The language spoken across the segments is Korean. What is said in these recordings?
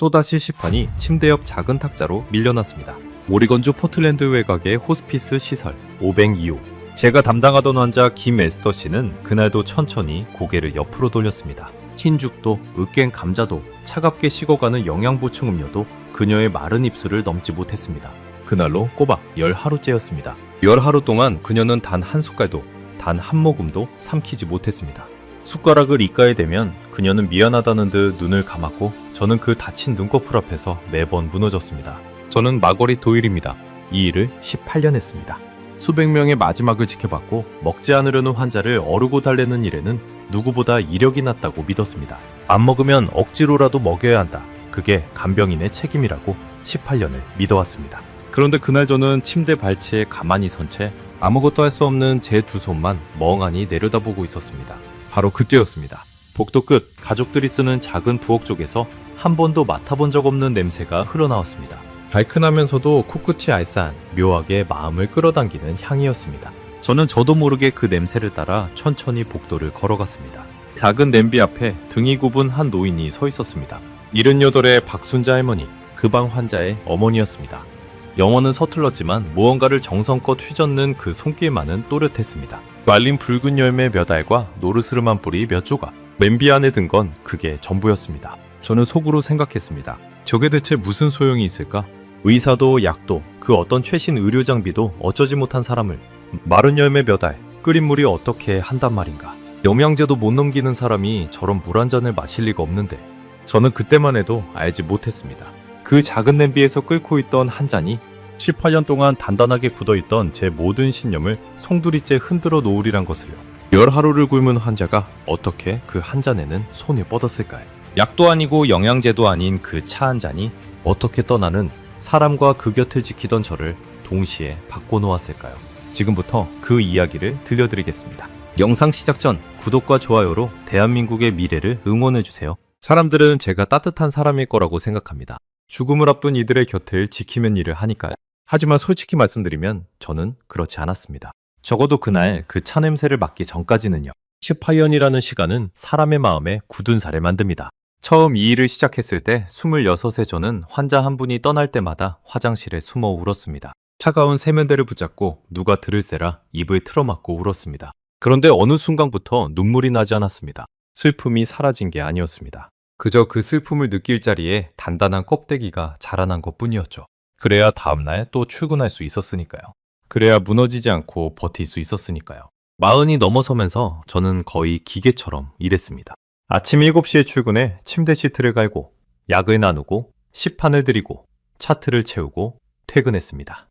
또다시 시판이 침대 옆 작은 탁자로 밀려났습니다. 오리건주 포틀랜드 외곽의 호스피스 시설 502호. 제가 담당하던 환자 김에스터 씨는 그날도 천천히 고개를 옆으로 돌렸습니다. 흰죽도 으깬 감자도 차갑게 식어가는 영양보충 음료도 그녀의 마른 입술을 넘지 못했습니다. 그날로 꼬박 10하루째였습니다. 10하루 동안 그녀는 단 한 숟갈도 단 한 모금도 삼키지 못했습니다. 숟가락을 입가에 대면 그녀는 미안하다는 듯 눈을 감았고 저는 그 다친 눈꺼풀 앞에서 매번 무너졌습니다. 저는 마거리 도일입니다. 이 일을 18년 했습니다. 수백 명의 마지막을 지켜봤고 먹지 않으려는 환자를 어르고 달래는 일에는 누구보다 이력이 났다고 믿었습니다. 안 먹으면 억지로라도 먹여야 한다. 그게 간병인의 책임이라고 18년을 믿어왔습니다. 그런데 그날 저는 침대 발치에 가만히 선 채 아무것도 할 수 없는 제 두 손만 멍하니 내려다보고 있었습니다. 바로 그때였습니다. 복도 끝 가족들이 쓰는 작은 부엌 쪽에서 한 번도 맡아본 적 없는 냄새가 흘러나왔습니다. 달큰하면서도 코끝이 알싸한 묘하게 마음을 끌어당기는 향이었습니다. 저는 저도 모르게 그 냄새를 따라 천천히 복도를 걸어갔습니다. 작은 냄비 앞에 등이 굽은 한 노인이 서 있었습니다. 78의 박순자 할머니, 그 방 환자의 어머니였습니다. 영어는 서툴렀지만 무언가를 정성껏 휘젓는 그 손길만은 또렷했습니다. 말린 붉은 열매 몇 알과 노르스름한 뿌리 몇 조각, 냄비 안에 든 건 그게 전부였습니다. 저는 속으로 생각했습니다. 저게 대체 무슨 소용이 있을까? 의사도 약도 그 어떤 최신 의료 장비도 어쩌지 못한 사람을 마른 열매 몇 알, 끓인 물이 어떻게 한단 말인가? 영양제도 못 넘기는 사람이 저런 물 한 잔을 마실 리가 없는데 저는 그때만 해도 알지 못했습니다. 그 작은 냄비에서 끓고 있던 한 잔이 18년 동안 단단하게 굳어있던 제 모든 신념을 송두리째 흔들어 놓으리란 것을요. 10하루를 굶은 환자가 어떻게 그 한 잔에는 손을 뻗었을까요? 약도 아니고 영양제도 아닌 그 차 한 잔이 어떻게 떠나는 사람과 그 곁을 지키던 저를 동시에 바꿔놓았을까요? 지금부터 그 이야기를 들려드리겠습니다. 영상 시작 전 구독과 좋아요로 대한민국의 미래를 응원해주세요. 사람들은 제가 따뜻한 사람일 거라고 생각합니다. 죽음을 앞둔 이들의 곁을 지키는 일을 하니까요. 하지만 솔직히 말씀드리면 저는 그렇지 않았습니다. 적어도 그날 그 차 냄새를 맡기 전까지는요. 18년이라는 시간은 사람의 마음에 굳은 살을 만듭니다. 처음 이 일을 시작했을 때 26의 저는 환자 한 분이 떠날 때마다 화장실에 숨어 울었습니다. 차가운 세면대를 붙잡고 누가 들을세라 입을 틀어막고 울었습니다. 그런데 어느 순간부터 눈물이 나지 않았습니다. 슬픔이 사라진 게 아니었습니다. 그저 그 슬픔을 느낄 자리에 단단한 껍데기가 자라난 것뿐이었죠. 그래야 다음날 또 출근할 수 있었으니까요. 그래야 무너지지 않고 버틸 수 있었으니까요. 40이 넘어서면서 저는 거의 기계처럼 일했습니다. 아침 7시에 출근해 침대 시트를 갈고 약을 나누고 시판을 드리고 차트를 채우고 퇴근했습니다.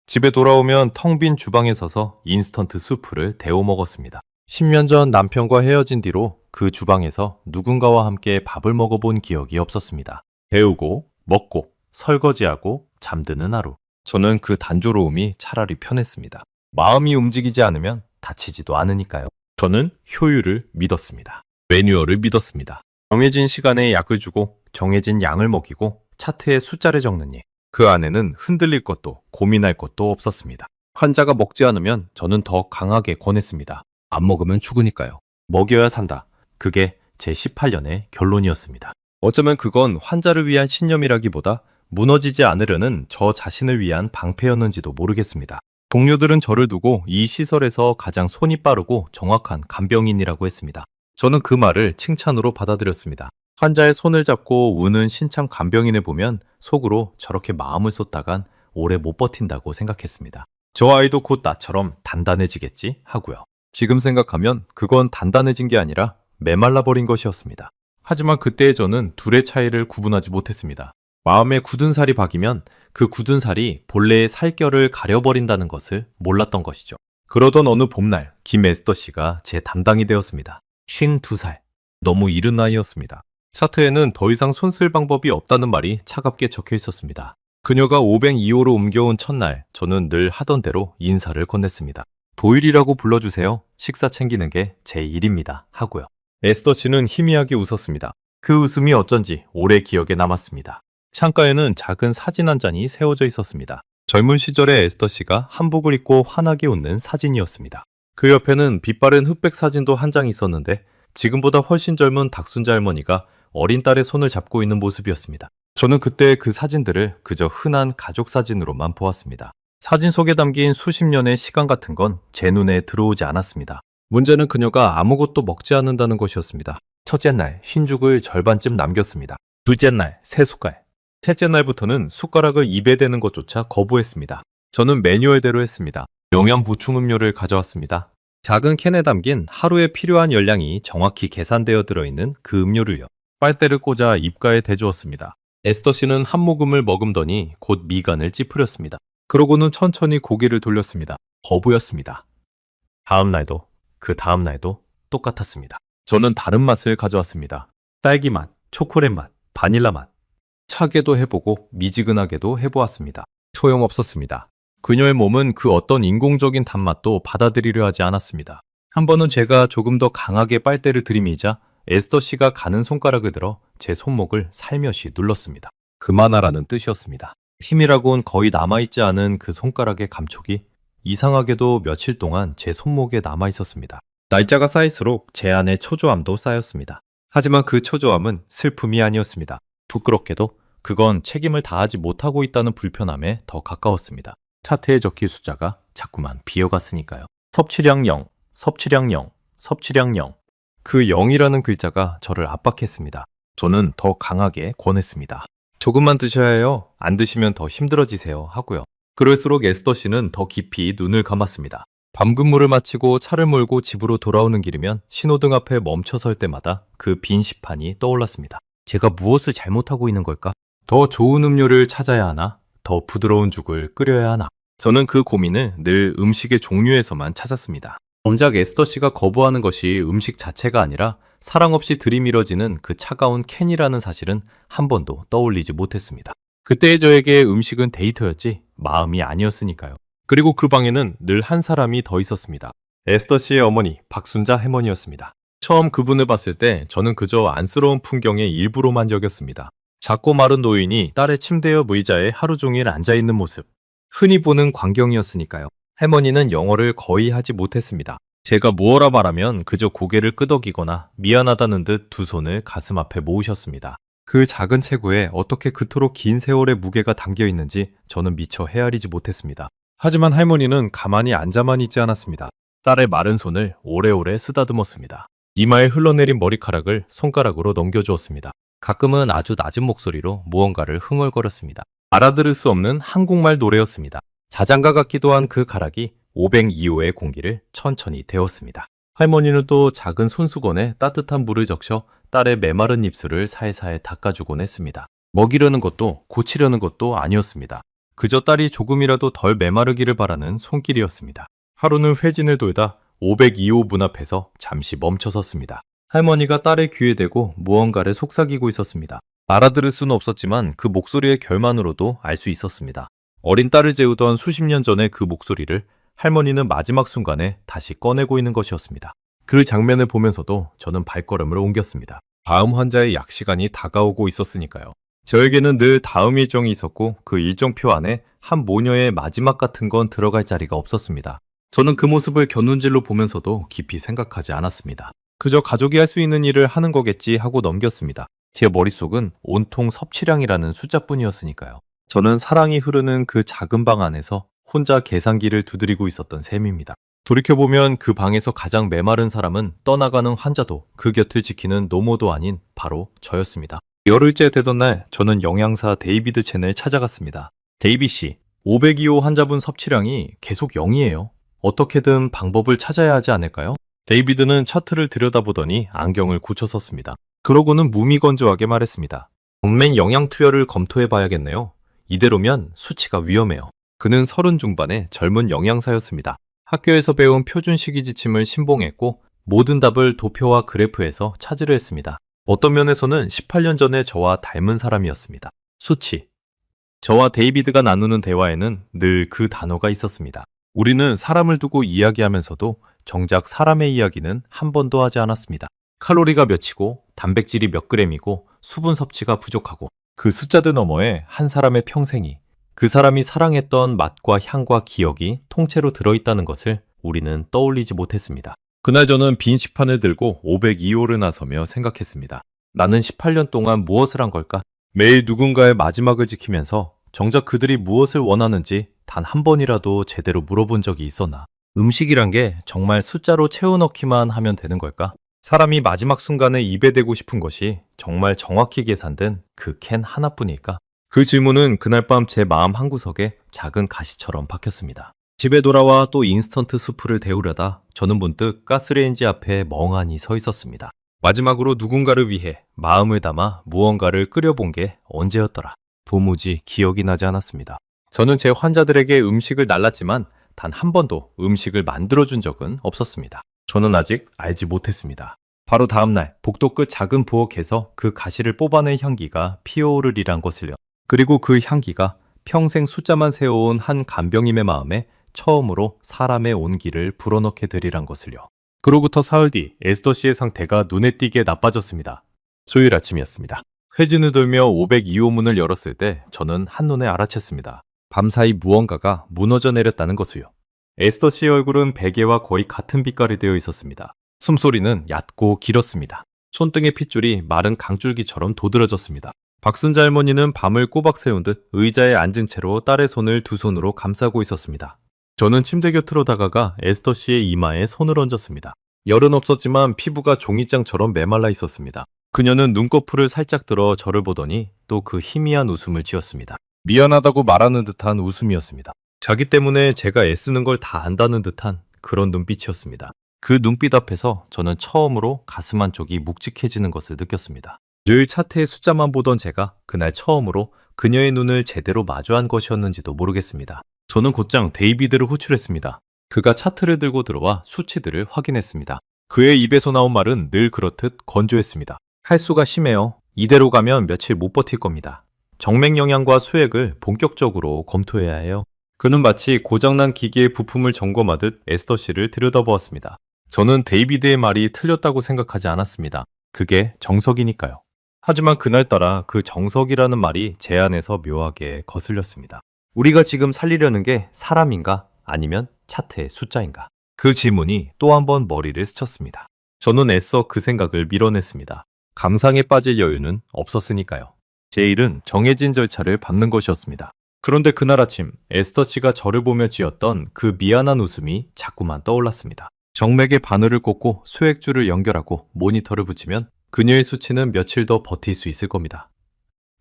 집에 돌아오면 텅 빈 주방에 서서 인스턴트 수프를 데워 먹었습니다. 10년 전 남편과 헤어진 뒤로 그 주방에서 누군가와 함께 밥을 먹어본 기억이 없었습니다. 데우고 먹고 설거지하고 잠드는 하루. 저는 그 단조로움이 차라리 편했습니다. 마음이 움직이지 않으면 다치지도 않으니까요. 저는 효율을 믿었습니다. 매뉴얼을 믿었습니다. 정해진 시간에 약을 주고 정해진 양을 먹이고 차트에 숫자를 적는 일. 그 안에는 흔들릴 것도 고민할 것도 없었습니다. 환자가 먹지 않으면 저는 더 강하게 권했습니다. 안 먹으면 죽으니까요. 먹여야 산다. 그게 제 18년의 결론이었습니다. 어쩌면 그건 환자를 위한 신념이라기보다 무너지지 않으려는 저 자신을 위한 방패였는지도 모르겠습니다. 동료들은 저를 두고 이 시설에서 가장 손이 빠르고 정확한 간병인이라고 했습니다. 저는 그 말을 칭찬으로 받아들였습니다. 환자의 손을 잡고 우는 신참 간병인을 보면 속으로 저렇게 마음을 쏟다간 오래 못 버틴다고 생각했습니다. 저 아이도 곧 나처럼 단단해지겠지 하고요. 지금 생각하면 그건 단단해진 게 아니라 메말라버린 것이었습니다. 하지만 그때의 저는 둘의 차이를 구분하지 못했습니다. 마음에 굳은 살이 박이면 그 굳은 살이 본래의 살결을 가려버린다는 것을 몰랐던 것이죠. 그러던 어느 봄날 김에스터 씨가 제 담당이 되었습니다. 52살. 너무 이른 나이였습니다. 차트에는 더 이상 손 쓸 방법이 없다는 말이 차갑게 적혀 있었습니다. 그녀가 502호로 옮겨온 첫날 저는 늘 하던 대로 인사를 건넸습니다. 도일이라고 불러주세요. 식사 챙기는 게 제 일입니다. 하고요. 에스더 씨는 희미하게 웃었습니다. 그 웃음이 어쩐지 오래 기억에 남았습니다. 창가에는 작은 사진 한 장이 세워져 있었습니다. 젊은 시절의 에스더 씨가 한복을 입고 환하게 웃는 사진이었습니다. 그 옆에는 빛바랜 흑백 사진도 한 장 있었는데 지금보다 훨씬 젊은 박순자 할머니가 어린 딸의 손을 잡고 있는 모습이었습니다. 저는 그때 그 사진들을 그저 흔한 가족 사진으로만 보았습니다. 사진 속에 담긴 수십 년의 시간 같은 건 제 눈에 들어오지 않았습니다. 문제는 그녀가 아무것도 먹지 않는다는 것이었습니다. 첫째 날 흰죽을 절반쯤 남겼습니다. 둘째 날 3숟갈. 셋째 날부터는 숟가락을 입에 대는 것조차 거부했습니다. 저는 매뉴얼대로 했습니다. 영양 보충 음료를 가져왔습니다. 작은 캔에 담긴 하루에 필요한 열량이 정확히 계산되어 들어있는 그 음료를요. 빨대를 꽂아 입가에 대주었습니다. 에스더 씨는 한 모금을 머금더니 곧 미간을 찌푸렸습니다. 그러고는 천천히 고개를 돌렸습니다. 거부였습니다. 다음 날도 그 다음 날도 똑같았습니다. 저는 다른 맛을 가져왔습니다. 딸기 맛, 초콜릿 맛, 바닐라 맛. 차게도 해보고 미지근하게도 해보았습니다. 소용없었습니다. 그녀의 몸은 그 어떤 인공적인 단맛도 받아들이려 하지 않았습니다. 한 번은 제가 조금 더 강하게 빨대를 들이미자 에스더 씨가 가는 손가락을 들어 제 손목을 살며시 눌렀습니다. 그만하라는 뜻이었습니다. 힘이라곤 거의 남아있지 않은 그 손가락의 감촉이 이상하게도 며칠 동안 제 손목에 남아있었습니다. 날짜가 쌓일수록 제 안에 초조함도 쌓였습니다. 하지만 그 초조함은 슬픔이 아니었습니다. 부끄럽게도 그건 책임을 다하지 못하고 있다는 불편함에 더 가까웠습니다. 차트에 적힌 숫자가 자꾸만 비어갔으니까요. 섭취량 0, 섭취량 0, 섭취량 0. 그 0이라는 글자가 저를 압박했습니다. 저는 더 강하게 권했습니다. 조금만 드셔야 해요. 안 드시면 더 힘들어지세요. 하고요. 그럴수록 에스더 씨는 더 깊이 눈을 감았습니다. 밤 근무를 마치고 차를 몰고 집으로 돌아오는 길이면 신호등 앞에 멈춰설 때마다 그 빈 시판이 떠올랐습니다. 제가 무엇을 잘못하고 있는 걸까? 더 좋은 음료를 찾아야 하나? 더 부드러운 죽을 끓여야 하나? 저는 그 고민을 늘 음식의 종류에서만 찾았습니다. 정작 에스더 씨가 거부하는 것이 음식 자체가 아니라 사랑 없이 들이밀어지는 그 차가운 캔이라는 사실은 한 번도 떠올리지 못했습니다. 그때의 저에게 음식은 데이터였지 마음이 아니었으니까요. 그리고 그 방에는 늘 한 사람이 더 있었습니다. 에스더 씨의 어머니 박순자 할머니였습니다. 처음 그분을 봤을 때 저는 그저 안쓰러운 풍경의 일부로만 여겼습니다. 작고 마른 노인이 딸의 침대 옆 의자에 하루 종일 앉아있는 모습. 흔히 보는 광경이었으니까요. 할머니는 영어를 거의 하지 못했습니다. 제가 무어라 말하면 그저 고개를 끄덕이거나 미안하다는 듯 두 손을 가슴 앞에 모으셨습니다. 그 작은 체구에 어떻게 그토록 긴 세월의 무게가 담겨 있는지 저는 미처 헤아리지 못했습니다. 하지만 할머니는 가만히 앉아만 있지 않았습니다. 딸의 마른 손을 오래오래 쓰다듬었습니다. 이마에 흘러내린 머리카락을 손가락으로 넘겨주었습니다. 가끔은 아주 낮은 목소리로 무언가를 흥얼거렸습니다. 알아들을 수 없는 한국말 노래였습니다. 자장가 같기도 한 그 가락이 502호의 공기를 천천히 데웠습니다. 할머니는 또 작은 손수건에 따뜻한 물을 적셔 딸의 메마른 입술을 살살 닦아주곤 했습니다. 먹이려는 것도 고치려는 것도 아니었습니다. 그저 딸이 조금이라도 덜 메마르기를 바라는 손길이었습니다. 하루는 회진을 돌다 502호 문 앞에서 잠시 멈춰섰습니다. 할머니가 딸의 귀에 대고 무언가를 속삭이고 있었습니다. 알아들을 수는 없었지만 그 목소리의 결만으로도 알 수 있었습니다. 어린 딸을 재우던 수십 년 전의 그 목소리를 할머니는 마지막 순간에 다시 꺼내고 있는 것이었습니다. 그 장면을 보면서도 저는 발걸음을 옮겼습니다. 다음 환자의 약 시간이 다가오고 있었으니까요. 저에게는 늘 다음 일정이 있었고 그 일정표 안에 한 모녀의 마지막 같은 건 들어갈 자리가 없었습니다. 저는 그 모습을 곁눈질로 보면서도 깊이 생각하지 않았습니다. 그저 가족이 할 수 있는 일을 하는 거겠지 하고 넘겼습니다. 제 머릿속은 온통 섭취량이라는 숫자뿐이었으니까요. 저는 사랑이 흐르는 그 작은 방 안에서 혼자 계산기를 두드리고 있었던 셈입니다. 돌이켜보면 그 방에서 가장 메마른 사람은 떠나가는 환자도 그 곁을 지키는 노모도 아닌 바로 저였습니다. 열흘째 되던 날 저는 영양사 데이비드 첸을 찾아갔습니다. 데이비 씨, 502호 환자분 섭취량이 계속 0이에요. 어떻게든 방법을 찾아야 하지 않을까요? 데이비드는 차트를 들여다보더니 안경을 굳혀 썼습니다. 그러고는 무미건조하게 말했습니다. 전면 영양 투여를 검토해 봐야겠네요. 이대로면 수치가 위험해요. 그는 30 중반의 젊은 영양사였습니다. 학교에서 배운 표준 식이 지침을 신봉했고 모든 답을 도표와 그래프에서 찾으려 했습니다. 어떤 면에서는 18년 전에 저와 닮은 사람이었습니다. 수치. 저와 데이비드가 나누는 대화에는 늘 그 단어가 있었습니다. 우리는 사람을 두고 이야기하면서도 정작 사람의 이야기는 한 번도 하지 않았습니다. 칼로리가 몇이고 단백질이 몇 그램이고 수분 섭취가 부족하고 그 숫자들 너머에 한 사람의 평생이 그 사람이 사랑했던 맛과 향과 기억이 통째로 들어있다는 것을 우리는 떠올리지 못했습니다. 그날 저는 빈 시판을 들고 502호를 나서며 생각했습니다. 나는 18년 동안 무엇을 한 걸까? 매일 누군가의 마지막을 지키면서 정작 그들이 무엇을 원하는지 단 한 번이라도 제대로 물어본 적이 있었나? 음식이란 게 정말 숫자로 채워넣기만 하면 되는 걸까? 사람이 마지막 순간에 입에 대고 싶은 것이 정말 정확히 계산된 그 캔 하나뿐일까? 그 질문은 그날 밤 제 마음 한구석에 작은 가시처럼 박혔습니다. 집에 돌아와 또 인스턴트 수프를 데우려다 저는 문득 가스레인지 앞에 멍하니 서 있었습니다. 마지막으로 누군가를 위해 마음을 담아 무언가를 끓여본 게 언제였더라. 도무지 기억이 나지 않았습니다. 저는 제 환자들에게 음식을 날랐지만 단 한 번도 음식을 만들어준 적은 없었습니다. 저는 아직 알지 못했습니다. 바로 다음날 복도 끝 작은 부엌에서 그 가시를 뽑아낸 향기가 피어오르리란 것을요. 그리고 그 향기가 평생 숫자만 세워온 한 간병인의 마음에 처음으로 사람의 온기를 불어넣게 되리란 것을요. 그로부터 사흘 뒤 에스더 씨의 상태가 눈에 띄게 나빠졌습니다. 수요일 아침이었습니다. 회진을 돌며 502호 문을 열었을 때 저는 한눈에 알아챘습니다. 밤사이 무언가가 무너져 내렸다는 것을요. 에스더 씨의 얼굴은 베개와 거의 같은 빛깔이 되어 있었습니다. 숨소리는 얕고 길었습니다. 손등의 핏줄이 마른 강줄기처럼 도드라졌습니다. 박순자 할머니는 밤을 꼬박 세운 듯 의자에 앉은 채로 딸의 손을 두 손으로 감싸고 있었습니다. 저는 침대 곁으로 다가가 에스더 씨의 이마에 손을 얹었습니다. 열은 없었지만 피부가 종이장처럼 메말라 있었습니다. 그녀는 눈꺼풀을 살짝 들어 저를 보더니 또 그 희미한 웃음을 지었습니다. 미안하다고 말하는 듯한 웃음이었습니다. 자기 때문에 제가 애쓰는 걸 다 안다는 듯한 그런 눈빛이었습니다. 그 눈빛 앞에서 저는 처음으로 가슴 한쪽이 묵직해지는 것을 느꼈습니다. 늘 차트의 숫자만 보던 제가 그날 처음으로 그녀의 눈을 제대로 마주한 것이었는지도 모르겠습니다. 저는 곧장 데이비드를 호출했습니다. 그가 차트를 들고 들어와 수치들을 확인했습니다. 그의 입에서 나온 말은 늘 그렇듯 건조했습니다. 할수가 심해요. 이대로 가면 며칠 못 버틸 겁니다. 정맥 영양과 수액을 본격적으로 검토해야 해요. 그는 마치 고장난 기계의 부품을 점검하듯 에스더 씨를 들여다보았습니다. 저는 데이비드의 말이 틀렸다고 생각하지 않았습니다. 그게 정석이니까요. 하지만 그날따라 그 정석이라는 말이 제 안에서 묘하게 거슬렸습니다. 우리가 지금 살리려는 게 사람인가 아니면 차트의 숫자인가? 그 질문이 또 한 번 머리를 스쳤습니다. 저는 애써 그 생각을 밀어냈습니다. 감상에 빠질 여유는 없었으니까요. 제 일은 정해진 절차를 밟는 것이었습니다. 그런데 그날 아침 에스더 씨가 저를 보며 지었던 그 미안한 웃음이 자꾸만 떠올랐습니다. 정맥에 바늘을 꽂고 수액줄을 연결하고 모니터를 붙이면 그녀의 수치는 며칠 더 버틸 수 있을 겁니다.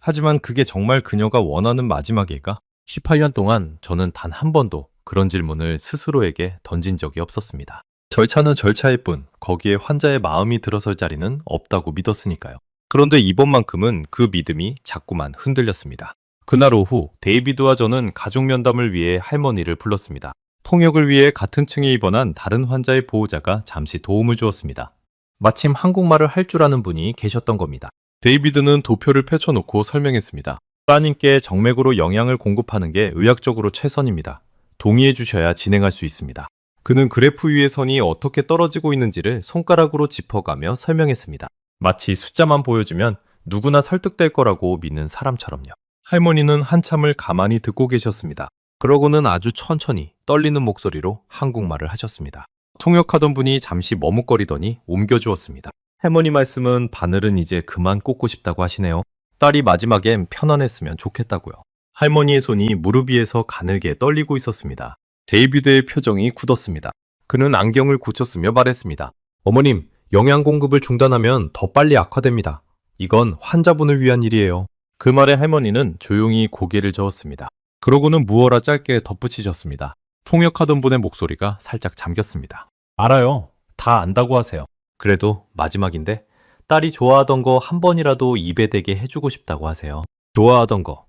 하지만 그게 정말 그녀가 원하는 마지막일까? 18년 동안 저는 단 한 번도 그런 질문을 스스로에게 던진 적이 없었습니다. 절차는 절차일 뿐 거기에 환자의 마음이 들어설 자리는 없다고 믿었으니까요. 그런데 이번만큼은 그 믿음이 자꾸만 흔들렸습니다. 그날 오후 데이비드와 저는 가족 면담을 위해 할머니를 불렀습니다. 통역을 위해 같은 층에 입원한 다른 환자의 보호자가 잠시 도움을 주었습니다. 마침 한국말을 할 줄 아는 분이 계셨던 겁니다. 데이비드는 도표를 펼쳐놓고 설명했습니다. 따님께 정맥으로 영양을 공급하는 게 의학적으로 최선입니다. 동의해 주셔야 진행할 수 있습니다. 그는 그래프 위의 선이 어떻게 떨어지고 있는지를 손가락으로 짚어가며 설명했습니다. 마치 숫자만 보여주면 누구나 설득될 거라고 믿는 사람처럼요. 할머니는 한참을 가만히 듣고 계셨습니다. 그러고는 아주 천천히 떨리는 목소리로 한국말을 하셨습니다. 통역하던 분이 잠시 머뭇거리더니 옮겨주었습니다. 할머니 말씀은 바늘은 이제 그만 꽂고 싶다고 하시네요. 딸이 마지막엔 편안했으면 좋겠다고요. 할머니의 손이 무릎 위에서 가늘게 떨리고 있었습니다. 데이비드의 표정이 굳었습니다. 그는 안경을 고쳤으며 말했습니다. 어머님, 영양 공급을 중단하면 더 빨리 악화됩니다. 이건 환자분을 위한 일이에요. 그 말에 할머니는 조용히 고개를 저었습니다. 그러고는 무어라 짧게 덧붙이셨습니다. 통역하던 분의 목소리가 살짝 잠겼습니다. 알아요. 다 안다고 하세요. 그래도 마지막인데 딸이 좋아하던 거 한 번이라도 입에 대게 해주고 싶다고 하세요. 좋아하던 거.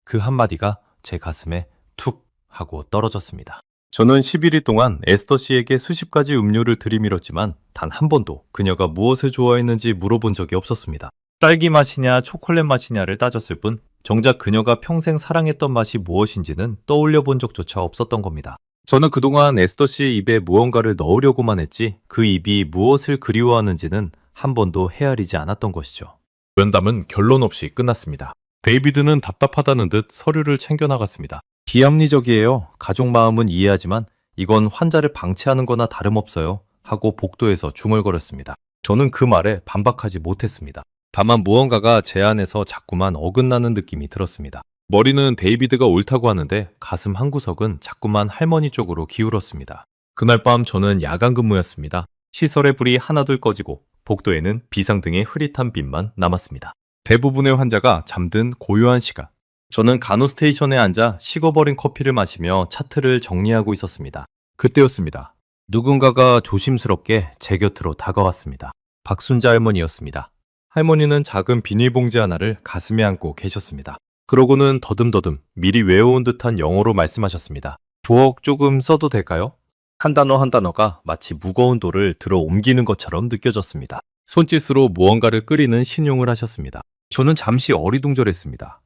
그 한마디가 제 가슴에 툭 하고 떨어졌습니다. 저는 11일 동안 에스더 씨에게 수십 가지 음료를 들이밀었지만 단 한 번도 그녀가 무엇을 좋아했는지 물어본 적이 없었습니다. 딸기 맛이냐 초콜릿 맛이냐를 따졌을 뿐 정작 그녀가 평생 사랑했던 맛이 무엇인지는 떠올려 본 적조차 없었던 겁니다. 저는 그동안 에스더 씨의 입에 무언가를 넣으려고만 했지 그 입이 무엇을 그리워하는지는 한 번도 헤아리지 않았던 것이죠. 면담은 결론 없이 끝났습니다. 데이비드는 답답하다는 듯 서류를 챙겨나갔습니다. 비합리적이에요. 가족 마음은 이해하지만 이건 환자를 방치하는 거나 다름없어요. 하고 복도에서 중얼거렸습니다. 저는 그 말에 반박하지 못했습니다. 다만 무언가가 제 안에서 자꾸만 어긋나는 느낌이 들었습니다. 머리는 데이비드가 옳다고 하는데 가슴 한구석은 자꾸만 할머니 쪽으로 기울었습니다. 그날 밤 저는 야간 근무였습니다. 시설의 불이 하나둘 꺼지고 복도에는 비상등의 흐릿한 빛만 남았습니다. 대부분의 환자가 잠든 고요한 시간. 저는 간호 스테이션에 앉아 식어버린 커피를 마시며 차트를 정리하고 있었습니다. 그때였습니다. 누군가가 조심스럽게 제 곁으로 다가왔습니다. 박순자 할머니였습니다. 할머니는 작은 비닐봉지 하나를 가슴에 안고 계셨습니다. 그러고는 더듬더듬 미리 외워온 듯한 영어로 말씀하셨습니다. 부엌 조금 써도 될까요? 한 단어 한 단어가 마치 무거운 돌을 들어 옮기는 것처럼 느껴졌습니다. 손짓으로 무언가를 끓이는 신용을 하셨습니다. 저는 잠시 어리둥절했습니다.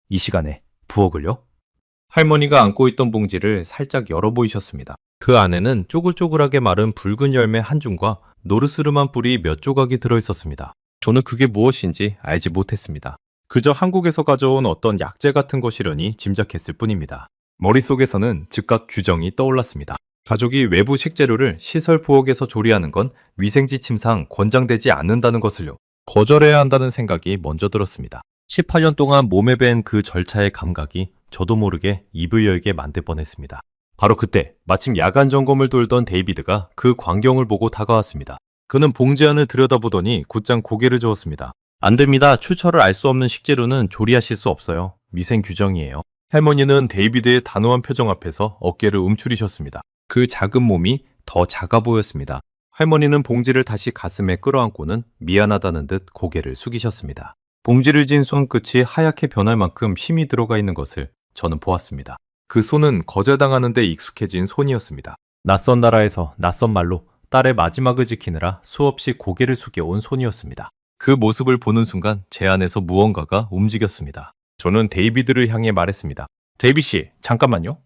이 시간에 부엌을요? 할머니가 안고 있던 봉지를 살짝 열어 보이셨습니다. 그 안에는 쪼글쪼글하게 마른 붉은 열매 한 줌과 노르스름한 뿌리 몇 조각이 들어있었습니다. 저는 그게 무엇인지 알지 못했습니다. 그저 한국에서 가져온 어떤 약재 같은 것이려니 짐작했을 뿐입니다. 머릿속에서는 즉각 규정이 떠올랐습니다. 가족이 외부 식재료를 시설 부엌에서 조리하는 건 위생지 침상 권장되지 않는다는 것을요. 거절해야 한다는 생각이 먼저 들었습니다. 18년 동안 몸에 밴 그 절차의 감각이 저도 모르게 입을 열게 만들 뻔했습니다. 바로 그때 마침 야간 점검을 돌던 데이비드가 그 광경을 보고 다가왔습니다. 그는 봉지 안을 들여다보더니 곧장 고개를 저었습니다. 안 됩니다. 출처를 알 수 없는 식재료는 조리하실 수 없어요. 위생 규정이에요. 할머니는 데이비드의 단호한 표정 앞에서 어깨를 움츠리셨습니다. 그 작은 몸이 더 작아 보였습니다. 할머니는 봉지를 다시 가슴에 끌어안고는 미안하다는 듯 고개를 숙이셨습니다. 봉지를 쥔 손끝이 하얗게 변할 만큼 힘이 들어가 있는 것을 저는 보았습니다. 그 손은 거절당하는 데 익숙해진 손이었습니다. 낯선 나라에서 낯선 말로 딸의 마지막을 지키느라 수없이 고개를 숙여온 손이었습니다. 그 모습을 보는 순간 제 안에서 무언가가 움직였습니다. 저는 데이비드를 향해 말했습니다. 데이비 씨, 잠깐만요.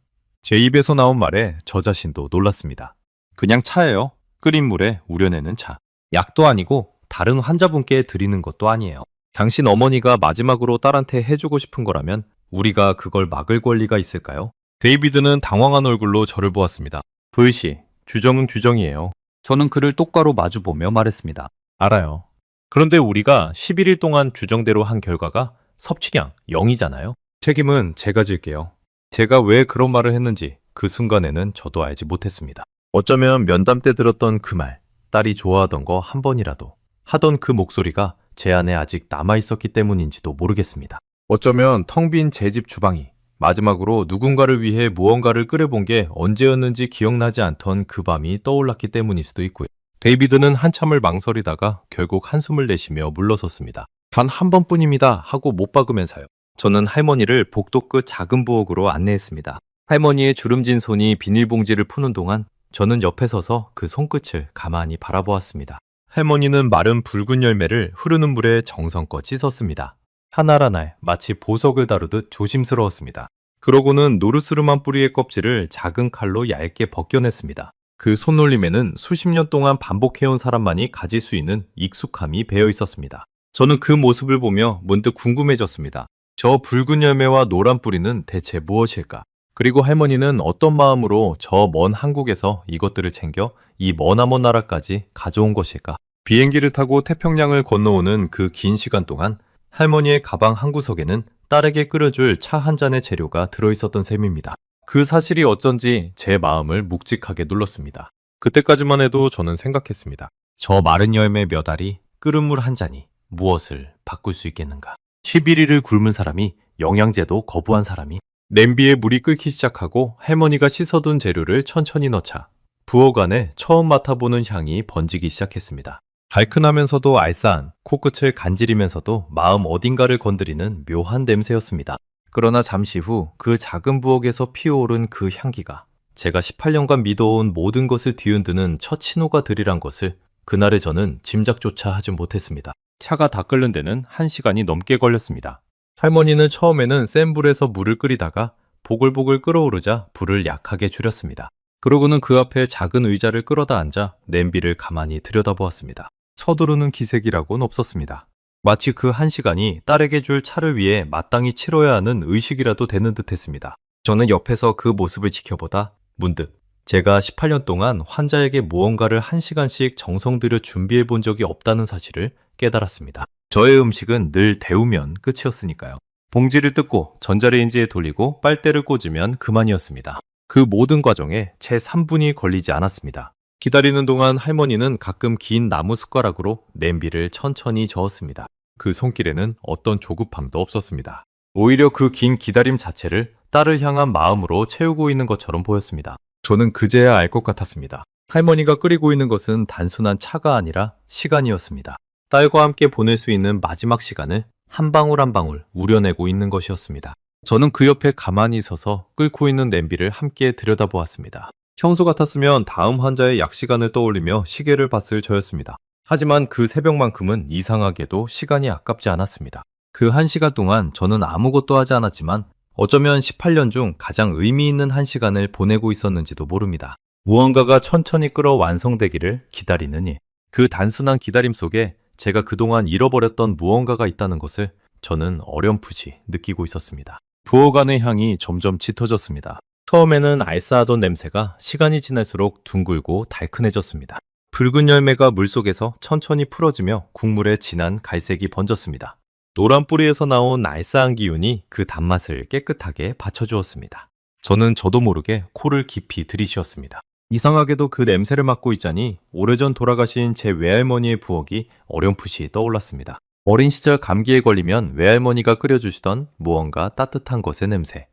제 입에서 나온 말에 저 자신도 놀랐습니다. 그냥 차예요. 끓인 물에 우려내는 차. 약도 아니고 다른 환자분께 드리는 것도 아니에요. 당신 어머니가 마지막으로 딸한테 해주고 싶은 거라면 우리가 그걸 막을 권리가 있을까요? 데이비드는 당황한 얼굴로 저를 보았습니다. 도일 씨, 규정은 규정이에요. 저는 그를 똑바로 마주보며 말했습니다. 알아요. 그런데 우리가 11일 동안 규정대로 한 결과가 섭취량 0이잖아요. 책임은 제가 질게요. 제가 왜 그런 말을 했는지 그 순간에는 저도 알지 못했습니다. 어쩌면 면담 때 들었던 그 말, 딸이 좋아하던 거 한 번이라도 하던 그 목소리가 제 안에 아직 남아있었기 때문인지도 모르겠습니다. 어쩌면 텅 빈 제 집 주방이 마지막으로 누군가를 위해 무언가를 끓여본 게 언제였는지 기억나지 않던 그 밤이 떠올랐기 때문일 수도 있고요. 데이비드는 한참을 망설이다가 결국 한숨을 내쉬며 물러섰습니다. 단 한 번뿐입니다 하고 못 박으면서요. 저는 할머니를 복도 끝 작은 부엌으로 안내했습니다. 할머니의 주름진 손이 비닐봉지를 푸는 동안 저는 옆에 서서 그 손끝을 가만히 바라보았습니다. 할머니는 마른 붉은 열매를 흐르는 물에 정성껏 씻었습니다. 하나하나 마치 보석을 다루듯 조심스러웠습니다. 그러고는 노르스름한 뿌리의 껍질을 작은 칼로 얇게 벗겨냈습니다. 그 손놀림에는 수십 년 동안 반복해온 사람만이 가질 수 있는 익숙함이 배어 있었습니다. 저는 그 모습을 보며 문득 궁금해졌습니다. 저 붉은 열매와 노란 뿌리는 대체 무엇일까? 그리고 할머니는 어떤 마음으로 저 먼 한국에서 이것들을 챙겨 이 머나먼 나라까지 가져온 것일까? 비행기를 타고 태평양을 건너오는 그 긴 시간 동안 할머니의 가방 한 구석에는 딸에게 끓여줄 차 한 잔의 재료가 들어있었던 셈입니다. 그 사실이 어쩐지 제 마음을 묵직하게 눌렀습니다. 그때까지만 해도 저는 생각했습니다. 저 마른 열매 몇 알이 끓은 물 한 잔이 무엇을 바꿀 수 있겠는가? 11일을 굶은 사람이 영양제도 거부한 사람이 냄비에 물이 끓기 시작하고 할머니가 씻어둔 재료를 천천히 넣자 부엌 안에 처음 맡아보는 향이 번지기 시작했습니다. 달큰하면서도 알싸한, 코끝을 간지리면서도 마음 어딘가를 건드리는 묘한 냄새였습니다. 그러나 잠시 후 그 작은 부엌에서 피어오른 그 향기가 제가 18년간 믿어온 모든 것을 뒤흔드는 첫 신호가 되리란 것을 그날에 저는 짐작조차 하지 못했습니다. 차가 다 끓는 데는 1시간이 넘게 걸렸습니다. 할머니는 처음에는 센 불에서 물을 끓이다가 보글보글 끓어오르자 불을 약하게 줄였습니다. 그러고는 그 앞에 작은 의자를 끌어다 앉아 냄비를 가만히 들여다보았습니다. 서두르는 기색이라고는 없었습니다. 마치 그 1시간이 딸에게 줄 차를 위해 마땅히 치러야 하는 의식이라도 되는 듯했습니다. 저는 옆에서 그 모습을 지켜보다 문득 제가 18년 동안 환자에게 무언가를 1시간씩 정성 들여 준비해 본 적이 없다는 사실을 깨달았습니다. 저의 음식은 늘 데우면 끝이었으니까요. 봉지를 뜯고 전자레인지에 돌리고 빨대를 꽂으면 그만이었습니다. 그 모든 과정에 채 3분이 걸리지 않았습니다. 기다리는 동안 할머니는 가끔 긴 나무 숟가락으로 냄비를 천천히 저었습니다. 그 손길에는 어떤 조급함도 없었습니다. 오히려 그 긴 기다림 자체를 딸을 향한 마음으로 채우고 있는 것처럼 보였습니다. 저는 그제야 알 것 같았습니다. 할머니가 끓이고 있는 것은 단순한 차가 아니라 시간이었습니다. 딸과 함께 보낼 수 있는 마지막 시간을 한 방울 한 방울 우려내고 있는 것이었습니다. 저는 그 옆에 가만히 서서 끓고 있는 냄비를 함께 들여다보았습니다. 평소 같았으면 다음 환자의 약 시간을 떠올리며 시계를 봤을 저였습니다. 하지만 그 새벽만큼은 이상하게도 시간이 아깝지 않았습니다. 그 1시간 동안 저는 아무것도 하지 않았지만 어쩌면 18년 중 가장 의미 있는 1시간을 보내고 있었는지도 모릅니다. 무언가가 천천히 끓어 완성되기를 기다리는 일. 그 단순한 기다림 속에 제가 그동안 잃어버렸던 무언가가 있다는 것을 저는 어렴풋이 느끼고 있었습니다. 부어가는 향이 점점 짙어졌습니다. 처음에는 알싸하던 냄새가 시간이 지날수록 둥글고 달큰해졌습니다. 붉은 열매가 물속에서 천천히 풀어지며 국물에 진한 갈색이 번졌습니다. 노란 뿌리에서 나온 알싸한 기운이 그 단맛을 깨끗하게 받쳐주었습니다. 저는 저도 모르게 코를 깊이 들이쉬었습니다. 이상하게도 그 냄새를 맡고 있자니 오래전 돌아가신 제 외할머니의 부엌이 어렴풋이 떠올랐습니다. 어린 시절 감기에 걸리면 외할머니가 끓여주시던 무언가 따뜻한 것의 냄새.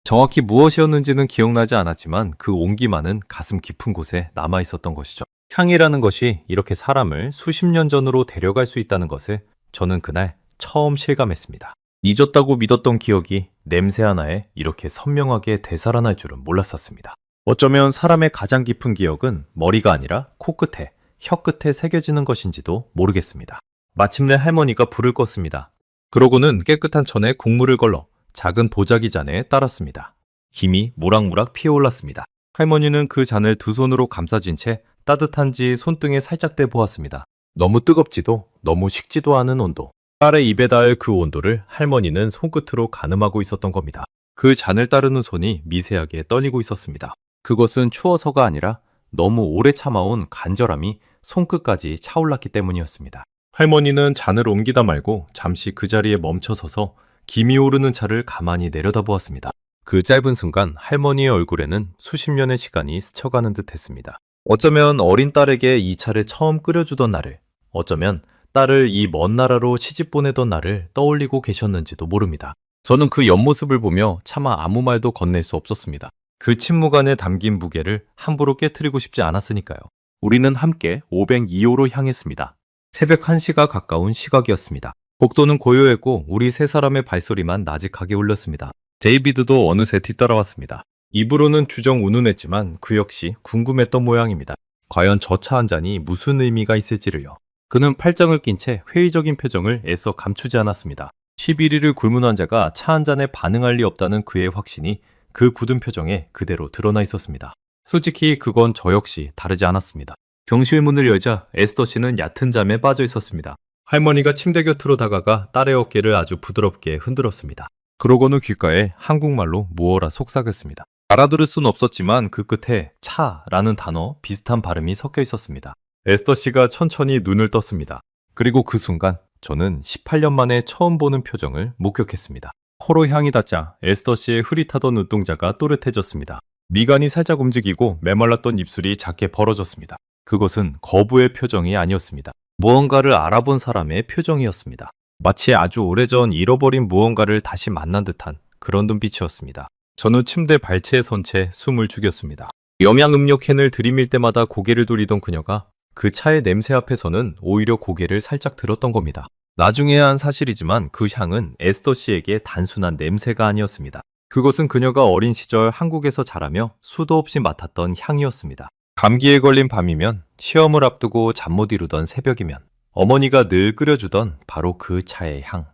정확히 무엇이었는지는 기억나지 않았지만 그 온기만은 가슴 깊은 곳에 남아있었던 것이죠. 향이라는 것이 이렇게 사람을 수십 년 전으로 데려갈 수 있다는 것을 저는 그날 처음 실감했습니다. 잊었다고 믿었던 기억이 냄새 하나에 이렇게 선명하게 되살아날 줄은 몰랐었습니다. 어쩌면 사람의 가장 깊은 기억은 머리가 아니라 코끝에, 혀끝에 새겨지는 것인지도 모르겠습니다. 마침내 할머니가 불을 껐습니다. 그러고는 깨끗한 천에 국물을 걸러 작은 보자기 잔에 따랐습니다. 김이 모락모락 피어올랐습니다. 할머니는 그 잔을 두 손으로 감싸쥔 채 따뜻한지 손등에 살짝 대보았습니다. 너무 뜨겁지도 너무 식지도 않은 온도. 딸의 입에 닿을 그 온도를 할머니는 손끝으로 가늠하고 있었던 겁니다. 그 잔을 따르는 손이 미세하게 떨리고 있었습니다. 그것은 추워서가 아니라 너무 오래 참아온 간절함이 손끝까지 차올랐기 때문이었습니다. 할머니는 잔을 옮기다 말고 잠시 그 자리에 멈춰서서 김이 오르는 차를 가만히 내려다보았습니다. 그 짧은 순간 할머니의 얼굴에는 수십 년의 시간이 스쳐가는 듯 했습니다. 어쩌면 어린 딸에게 이 차를 처음 끓여주던 날을, 어쩌면 딸을 이 먼 나라로 시집 보내던 날을 떠올리고 계셨는지도 모릅니다. 저는 그 옆모습을 보며 차마 아무 말도 건넬 수 없었습니다. 그 침묵 안에 담긴 무게를 함부로 깨트리고 싶지 않았으니까요. 우리는 함께 502호로 향했습니다. 새벽 1시가 가까운 시각이었습니다. 복도는 고요했고 우리 세 사람의 발소리만 나직하게 울렸습니다. 데이비드도 어느새 뒤따라왔습니다. 입으로는 주정 운운했지만 그 역시 궁금했던 모양입니다. 과연 저 차 한 잔이 무슨 의미가 있을지를요. 그는 팔짱을 낀 채 회의적인 표정을 애써 감추지 않았습니다. 11일을 굶은 환자가 차 한 잔에 반응할 리 없다는 그의 확신이 그 굳은 표정에 그대로 드러나 있었습니다. 솔직히 그건 저 역시 다르지 않았습니다. 병실 문을 열자 에스더 씨는 얕은 잠에 빠져 있었습니다. 할머니가 침대 곁으로 다가가 딸의 어깨를 아주 부드럽게 흔들었습니다. 그러고는 귓가에 한국말로 무어라 속삭였습니다. 알아들을 수는 없었지만 그 끝에 차라는 단어 비슷한 발음이 섞여 있었습니다. 에스더 씨가 천천히 눈을 떴습니다. 그리고 그 순간 저는 18년 만에 처음 보는 표정을 목격했습니다. 코로 향이 닿자 에스더 씨의 흐릿하던 눈동자가 또렷해졌습니다. 미간이 살짝 움직이고 메말랐던 입술이 작게 벌어졌습니다. 그것은 거부의 표정이 아니었습니다. 무언가를 알아본 사람의 표정이었습니다. 마치 아주 오래전 잃어버린 무언가를 다시 만난 듯한 그런 눈빛이었습니다. 저는 침대 발치에 선 채 숨을 죽였습니다. 영양음료 캔을 들이밀 때마다 고개를 돌리던 그녀가 그 차의 냄새 앞에서는 오히려 고개를 살짝 들었던 겁니다. 나중에야 한 사실이지만 그 향은 에스더 씨에게 단순한 냄새가 아니었습니다. 그것은 그녀가 어린 시절 한국에서 자라며 수도 없이 맡았던 향이었습니다. 감기에 걸린 밤이면, 시험을 앞두고 잠 못 이루던 새벽이면 어머니가 늘 끓여주던 바로 그 차의 향.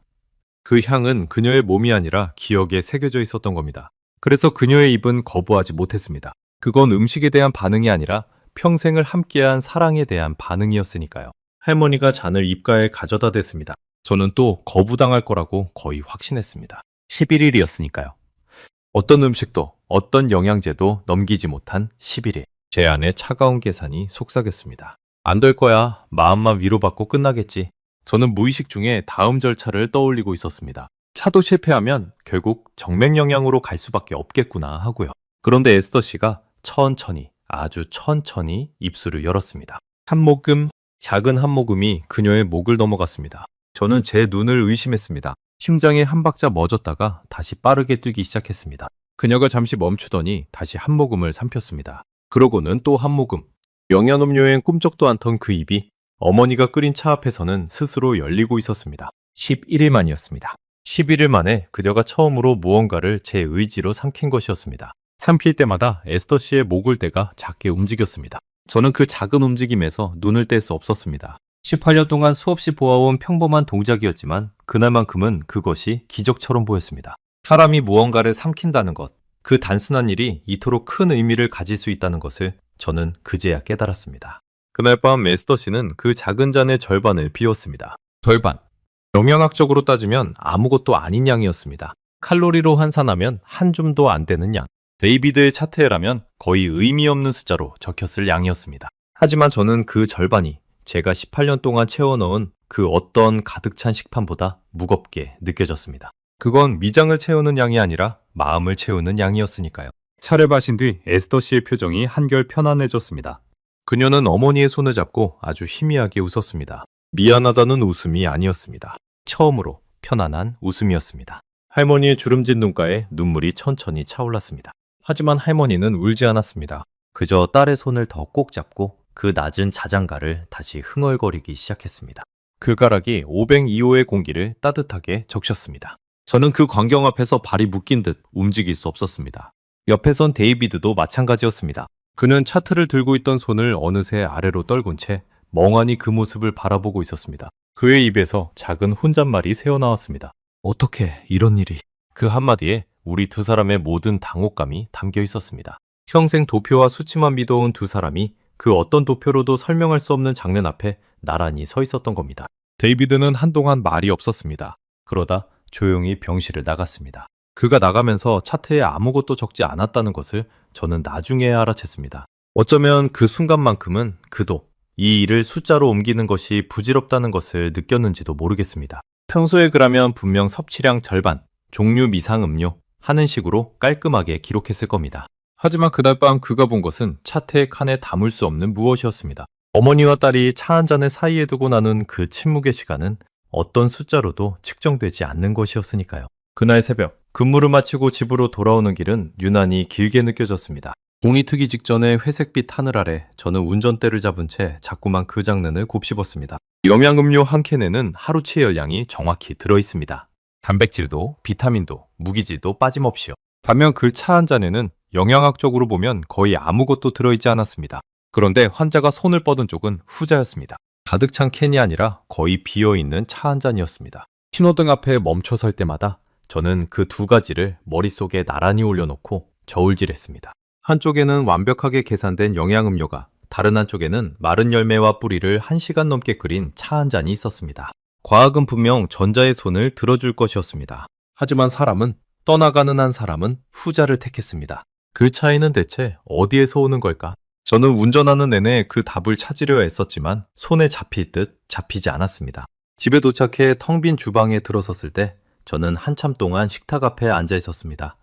그 향은 그녀의 몸이 아니라 기억에 새겨져 있었던 겁니다. 그래서 그녀의 입은 거부하지 못했습니다. 그건 음식에 대한 반응이 아니라 평생을 함께한 사랑에 대한 반응이었으니까요. 할머니가 잔을 입가에 가져다 댔습니다. 저는 또 거부당할 거라고 거의 확신했습니다. 11일이었으니까요. 어떤 음식도 어떤 영양제도 넘기지 못한 11일. 제 안에 차가운 계산이 속삭였습니다. 안 될 거야. 마음만 위로받고 끝나겠지. 저는 무의식 중에 다음 절차를 떠올리고 있었습니다. 차도 실패하면 결국 정맥 영양으로 갈 수밖에 없겠구나 하고요. 그런데 에스더 씨가 천천히, 아주 천천히 입술을 열었습니다. 한 모금, 작은 한 모금이 그녀의 목을 넘어갔습니다. 저는 제 눈을 의심했습니다. 심장이 한 박자 멎었다가 다시 빠르게 뛰기 시작했습니다. 그녀가 잠시 멈추더니 다시 한 모금을 삼켰습니다. 그러고는 또 한 모금. 영양음료엔 꿈쩍도 않던 그 입이 어머니가 끓인 차 앞에서는 스스로 열리고 있었습니다. 11일 만이었습니다. 11일 만에 그녀가 처음으로 무언가를 제 의지로 삼킨 것이었습니다. 삼킬 때마다 에스더 씨의 목을대가 작게 움직였습니다. 저는 그 작은 움직임에서 눈을 뗄 수 없었습니다. 18년 동안 수없이 보아온 평범한 동작이었지만 그날만큼은 그것이 기적처럼 보였습니다. 사람이 무언가를 삼킨다는 것, 그 단순한 일이 이토록 큰 의미를 가질 수 있다는 것을 저는 그제야 깨달았습니다. 그날 밤 에스더 씨는 그 작은 잔의 절반을 비웠습니다. 절반. 영양학적으로 따지면 아무것도 아닌 양이었습니다. 칼로리로 환산하면 한 줌도 안 되는 양. 데이비드의 차트에라면 거의 의미 없는 숫자로 적혔을 양이었습니다. 하지만 저는 그 절반이 제가 18년 동안 채워넣은 그 어떤 가득 찬 식판보다 무겁게 느껴졌습니다. 그건 미장을 채우는 양이 아니라 마음을 채우는 양이었으니까요. 차를 마신 뒤 에스더 씨의 표정이 한결 편안해졌습니다. 그녀는 어머니의 손을 잡고 아주 희미하게 웃었습니다. 미안하다는 웃음이 아니었습니다. 처음으로 편안한 웃음이었습니다. 할머니의 주름진 눈가에 눈물이 천천히 차올랐습니다. 하지만 할머니는 울지 않았습니다. 그저 딸의 손을 더 꼭 잡고 그 낮은 자장가를 다시 흥얼거리기 시작했습니다. 그 가락이 502호의 공기를 따뜻하게 적셨습니다. 저는 그 광경 앞에서 발이 묶인 듯 움직일 수 없었습니다. 옆에 선 데이비드도 마찬가지였습니다. 그는 차트를 들고 있던 손을 어느새 아래로 떨군 채 멍하니 그 모습을 바라보고 있었습니다. 그의 입에서 작은 혼잣말이 새어나왔습니다. 어떻게 이런 일이... 그 한마디에 우리 두 사람의 모든 당혹감이 담겨 있었습니다. 평생 도표와 수치만 믿어온 두 사람이 그 어떤 도표로도 설명할 수 없는 장면 앞에 나란히 서 있었던 겁니다. 데이비드는 한동안 말이 없었습니다. 그러다 조용히 병실을 나갔습니다. 그가 나가면서 차트에 아무것도 적지 않았다는 것을 저는 나중에 알아챘습니다. 어쩌면 그 순간만큼은 그도 이 일을 숫자로 옮기는 것이 부질없다는 것을 느꼈는지도 모르겠습니다. 평소에 그라면 분명 섭취량 절반, 종류 미상 음료 하는 식으로 깔끔하게 기록했을 겁니다. 하지만 그날 밤 그가 본 것은 차트의 칸에 담을 수 없는 무엇이었습니다. 어머니와 딸이 차 한 잔을 사이에 두고 나눈 그 침묵의 시간은 어떤 숫자로도 측정되지 않는 것이었으니까요. 그날 새벽, 근무를 마치고 집으로 돌아오는 길은 유난히 길게 느껴졌습니다. 공이 트기 직전에 회색빛 하늘 아래 저는 운전대를 잡은 채 자꾸만 그 장면을 곱씹었습니다. 영양음료 한 캔에는 하루치 열량이 정확히 들어있습니다. 단백질도 비타민도 무기질도 빠짐없이요. 반면 그 차 한 잔에는 영양학적으로 보면 거의 아무것도 들어있지 않았습니다. 그런데 환자가 손을 뻗은 쪽은 후자였습니다. 가득 찬 캔이 아니라 거의 비어있는 차 한 잔이었습니다. 신호등 앞에 멈춰 설 때마다 저는 그 두 가지를 머릿속에 나란히 올려놓고 저울질했습니다. 한쪽에는 완벽하게 계산된 영양음료가, 다른 한쪽에는 마른 열매와 뿌리를 1시간 넘게 끓인 차 한 잔이 있었습니다. 과학은 분명 전자의 손을 들어줄 것이었습니다. 하지만 떠나가는 한 사람은 후자를 택했습니다. 그 차이는 대체 어디에서 오는 걸까? 저는 운전하는 내내 그 답을 찾으려 애썼지만 손에 잡힐 듯 잡히지 않았습니다. 집에 도착해 텅 빈 주방에 들어섰을 때 저는 한참 동안 식탁 앞에 앉아 있었습니다.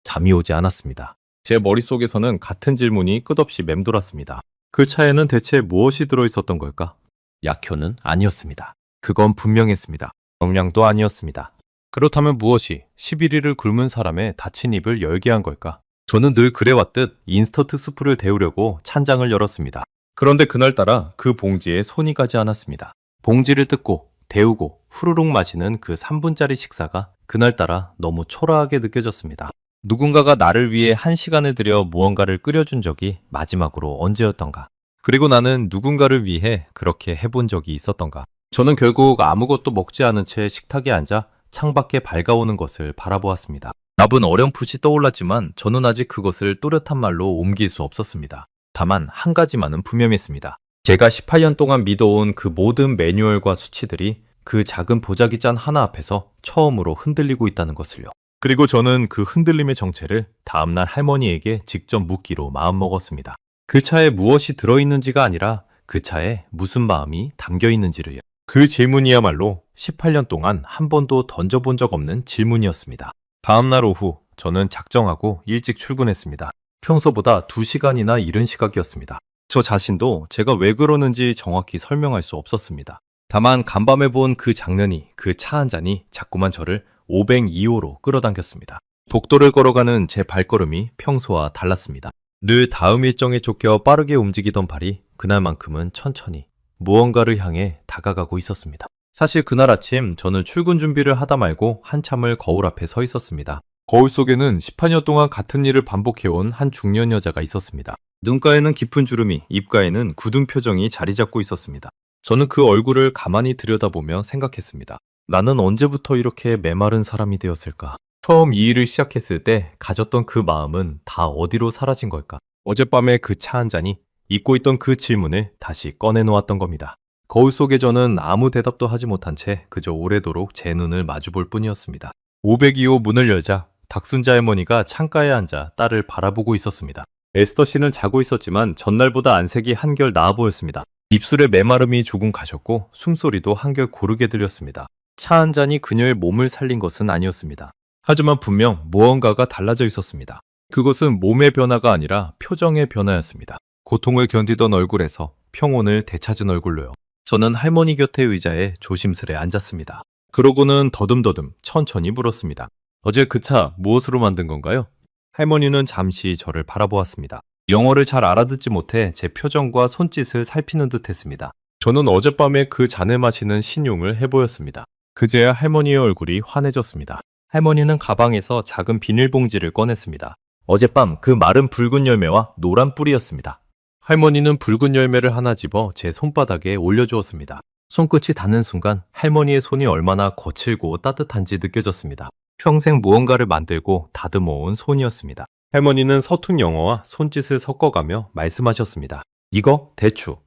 잠이 오지 않았습니다. 제 머릿속에서는 같은 질문이 끝없이 맴돌았습니다. 그 차에는 대체 무엇이 들어있었던 걸까? 약효는 아니었습니다. 그건 분명했습니다. 영양도 아니었습니다. 그렇다면 무엇이 11일을 굶은 사람의 닫힌 입을 열게 한 걸까? 저는 늘 그래왔듯 인스턴트 수프를 데우려고 찬장을 열었습니다. 그런데 그날따라 그 봉지에 손이 가지 않았습니다. 봉지를 뜯고 데우고 후루룩 마시는 그 3분짜리 식사가 그날따라 너무 초라하게 느껴졌습니다. 누군가가 나를 위해 1시간을 들여 무언가를 끓여준 적이 마지막으로 언제였던가? 그리고 나는 누군가를 위해 그렇게 해본 적이 있었던가? 저는 결국 아무것도 먹지 않은 채 식탁에 앉아 창밖에 밝아오는 것을 바라보았습니다. 답은 어렴풋이 떠올랐지만 저는 아직 그것을 또렷한 말로 옮길 수 없었습니다. 다만 한 가지만은 분명했습니다. 제가 18년 동안 믿어온 그 모든 매뉴얼과 수치들이 그 작은 보자기잔 하나 앞에서 처음으로 흔들리고 있다는 것을요. 그리고 저는 그 흔들림의 정체를 다음날 할머니에게 직접 묻기로 마음먹었습니다. 그 차에 무엇이 들어있는지가 아니라 그 차에 무슨 마음이 담겨있는지를요. 그 질문이야말로 18년 동안 한 번도 던져본 적 없는 질문이었습니다. 다음날 오후 저는 작정하고 일찍 출근했습니다. 평소보다 2시간이나 이른 시각이었습니다. 저 자신도 제가 왜 그러는지 정확히 설명할 수 없었습니다. 다만 간밤에 본 그 장면이, 그 차 한 잔이 자꾸만 저를 502호로 끌어당겼습니다. 복도를 걸어가는 제 발걸음이 평소와 달랐습니다. 늘 다음 일정에 쫓겨 빠르게 움직이던 발이 그날만큼은 천천히 무언가를 향해 다가가고 있었습니다. 사실 그날 아침 저는 출근 준비를 하다 말고 한참을 거울 앞에 서 있었습니다. 거울 속에는 18년 동안 같은 일을 반복해온 한 중년 여자가 있었습니다. 눈가에는 깊은 주름이, 입가에는 굳은 표정이 자리 잡고 있었습니다. 저는 그 얼굴을 가만히 들여다보며 생각했습니다. 나는 언제부터 이렇게 메마른 사람이 되었을까? 처음 이 일을 시작했을 때 가졌던 그 마음은 다 어디로 사라진 걸까? 어젯밤에 그 차 한 잔이 잊고 있던 그 질문을 다시 꺼내놓았던 겁니다. 거울 속에 저는 아무 대답도 하지 못한 채 그저 오래도록 제 눈을 마주볼 뿐이었습니다. 502호 문을 열자 닥순자 할머니가 창가에 앉아 딸을 바라보고 있었습니다. 에스더 씨는 자고 있었지만 전날보다 안색이 한결 나아 보였습니다. 입술의 메마름이 조금 가셨고 숨소리도 한결 고르게 들렸습니다. 차 한 잔이 그녀의 몸을 살린 것은 아니었습니다. 하지만 분명 무언가가 달라져 있었습니다. 그것은 몸의 변화가 아니라 표정의 변화였습니다. 고통을 견디던 얼굴에서 평온을 되찾은 얼굴로요. 저는 할머니 곁의 의자에 조심스레 앉았습니다. 그러고는 더듬더듬 천천히 물었습니다. 어제 그 차 무엇으로 만든 건가요? 할머니는 잠시 저를 바라보았습니다. 영어를 잘 알아듣지 못해 제 표정과 손짓을 살피는 듯 했습니다. 저는 어젯밤에 그 잔을 마시는 신용을 해보였습니다. 그제야 할머니의 얼굴이 환해졌습니다. 할머니는 가방에서 작은 비닐봉지를 꺼냈습니다. 어젯밤 그 마른 붉은 열매와 노란 뿌리였습니다. 할머니는 붉은 열매를 하나 집어 제 손바닥에 올려주었습니다. 손끝이 닿는 순간 할머니의 손이 얼마나 거칠고 따뜻한지 느껴졌습니다. 평생 무언가를 만들고 다듬어온 손이었습니다. 할머니는 서툰 영어와 손짓을 섞어가며 말씀하셨습니다. 이거 대추.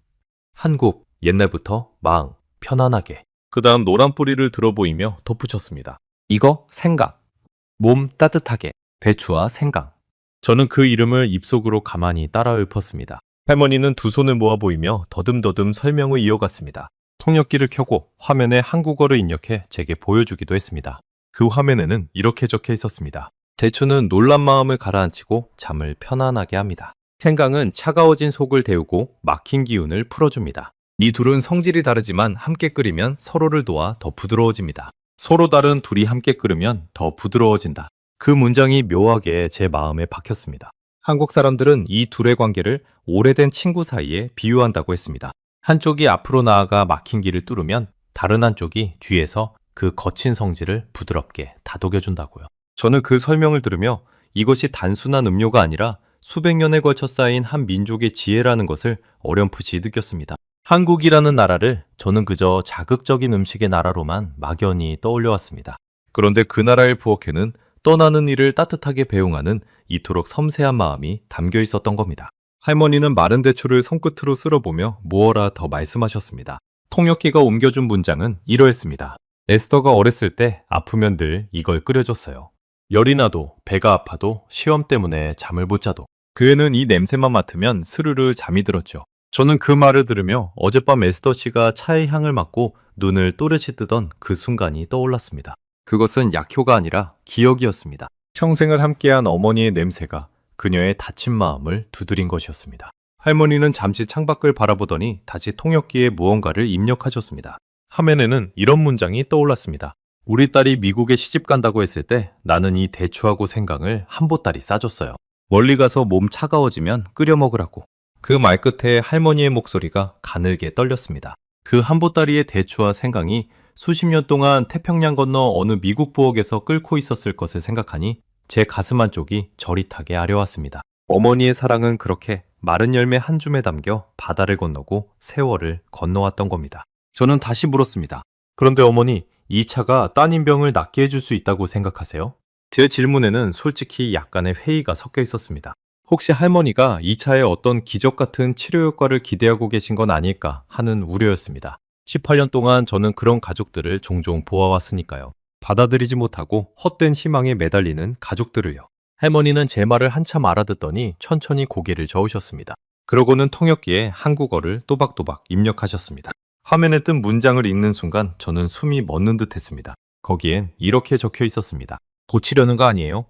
한국, 옛날부터 마응, 편안하게. 그 다음 노란 뿌리를 들어보이며 덧붙였습니다. 이거 생강. 몸 따뜻하게. 배추와 생강. 저는 그 이름을 입속으로 가만히 따라 읊었습니다. 할머니는 두 손을 모아 보이며 더듬더듬 설명을 이어갔습니다. 통역기를 켜고 화면에 한국어를 입력해 제게 보여주기도 했습니다. 그 화면에는 이렇게 적혀 있었습니다. 대추는 놀란 마음을 가라앉히고 잠을 편안하게 합니다. 생강은 차가워진 속을 데우고 막힌 기운을 풀어줍니다. 이 둘은 성질이 다르지만 함께 끓이면 서로를 도와 더 부드러워집니다. 서로 다른 둘이 함께 끓으면 더 부드러워진다. 그 문장이 묘하게 제 마음에 박혔습니다. 한국 사람들은 이 둘의 관계를 오래된 친구 사이에 비유한다고 했습니다. 한쪽이 앞으로 나아가 막힌 길을 뚫으면 다른 한쪽이 뒤에서 그 거친 성질을 부드럽게 다독여준다고요. 저는 그 설명을 들으며 이것이 단순한 음료가 아니라 수백 년에 걸쳐 쌓인 한 민족의 지혜라는 것을 어렴풋이 느꼈습니다. 한국이라는 나라를 저는 그저 자극적인 음식의 나라로만 막연히 떠올려왔습니다. 그런데 그 나라의 부엌에는 떠나는 이를 따뜻하게 배웅하는 이토록 섬세한 마음이 담겨 있었던 겁니다. 할머니는 마른 대추를 손끝으로 쓸어보며 무어라 더 말씀하셨습니다. 통역기가 옮겨준 문장은 이러했습니다. 에스더가 어렸을 때 아프면 늘 이걸 끓여줬어요. 열이 나도 배가 아파도 시험 때문에 잠을 못 자도 그 애는 이 냄새만 맡으면 스르르 잠이 들었죠. 저는 그 말을 들으며 어젯밤 에스더 씨가 차의 향을 맡고 눈을 또렷이 뜨던 그 순간이 떠올랐습니다. 그것은 약효가 아니라 기억이었습니다. 평생을 함께한 어머니의 냄새가 그녀의 다친 마음을 두드린 것이었습니다. 할머니는 잠시 창밖을 바라보더니 다시 통역기에 무언가를 입력하셨습니다. 화면에는 이런 문장이 떠올랐습니다. 우리 딸이 미국에 시집 간다고 했을 때 나는 이 대추하고 생강을 한 보따리 싸줬어요. 멀리 가서 몸 차가워지면 끓여 먹으라고. 그 말 끝에 할머니의 목소리가 가늘게 떨렸습니다. 그 한 보따리의 대추와 생강이 수십 년 동안 태평양 건너 어느 미국 부엌에서 끓고 있었을 것을 생각하니 제 가슴 한쪽이 저릿하게 아려왔습니다. 어머니의 사랑은 그렇게 마른 열매 한 줌에 담겨 바다를 건너고 세월을 건너왔던 겁니다. 저는 다시 물었습니다. 그런데 어머니, 이 차가 따님 병을 낫게 해줄 수 있다고 생각하세요? 제 질문에는 솔직히 약간의 회의가 섞여 있었습니다. 혹시 할머니가 이 차에 어떤 기적 같은 치료 효과를 기대하고 계신 건 아닐까 하는 우려였습니다. 18년 동안 저는 그런 가족들을 종종 보아왔으니까요. 받아들이지 못하고 헛된 희망에 매달리는 가족들을요. 할머니는 제 말을 한참 알아듣더니 천천히 고개를 저으셨습니다. 그러고는 통역기에 한국어를 또박또박 입력하셨습니다. 화면에 뜬 문장을 읽는 순간 저는 숨이 멎는 듯 했습니다. 거기엔 이렇게 적혀 있었습니다. 고치려는 거 아니에요?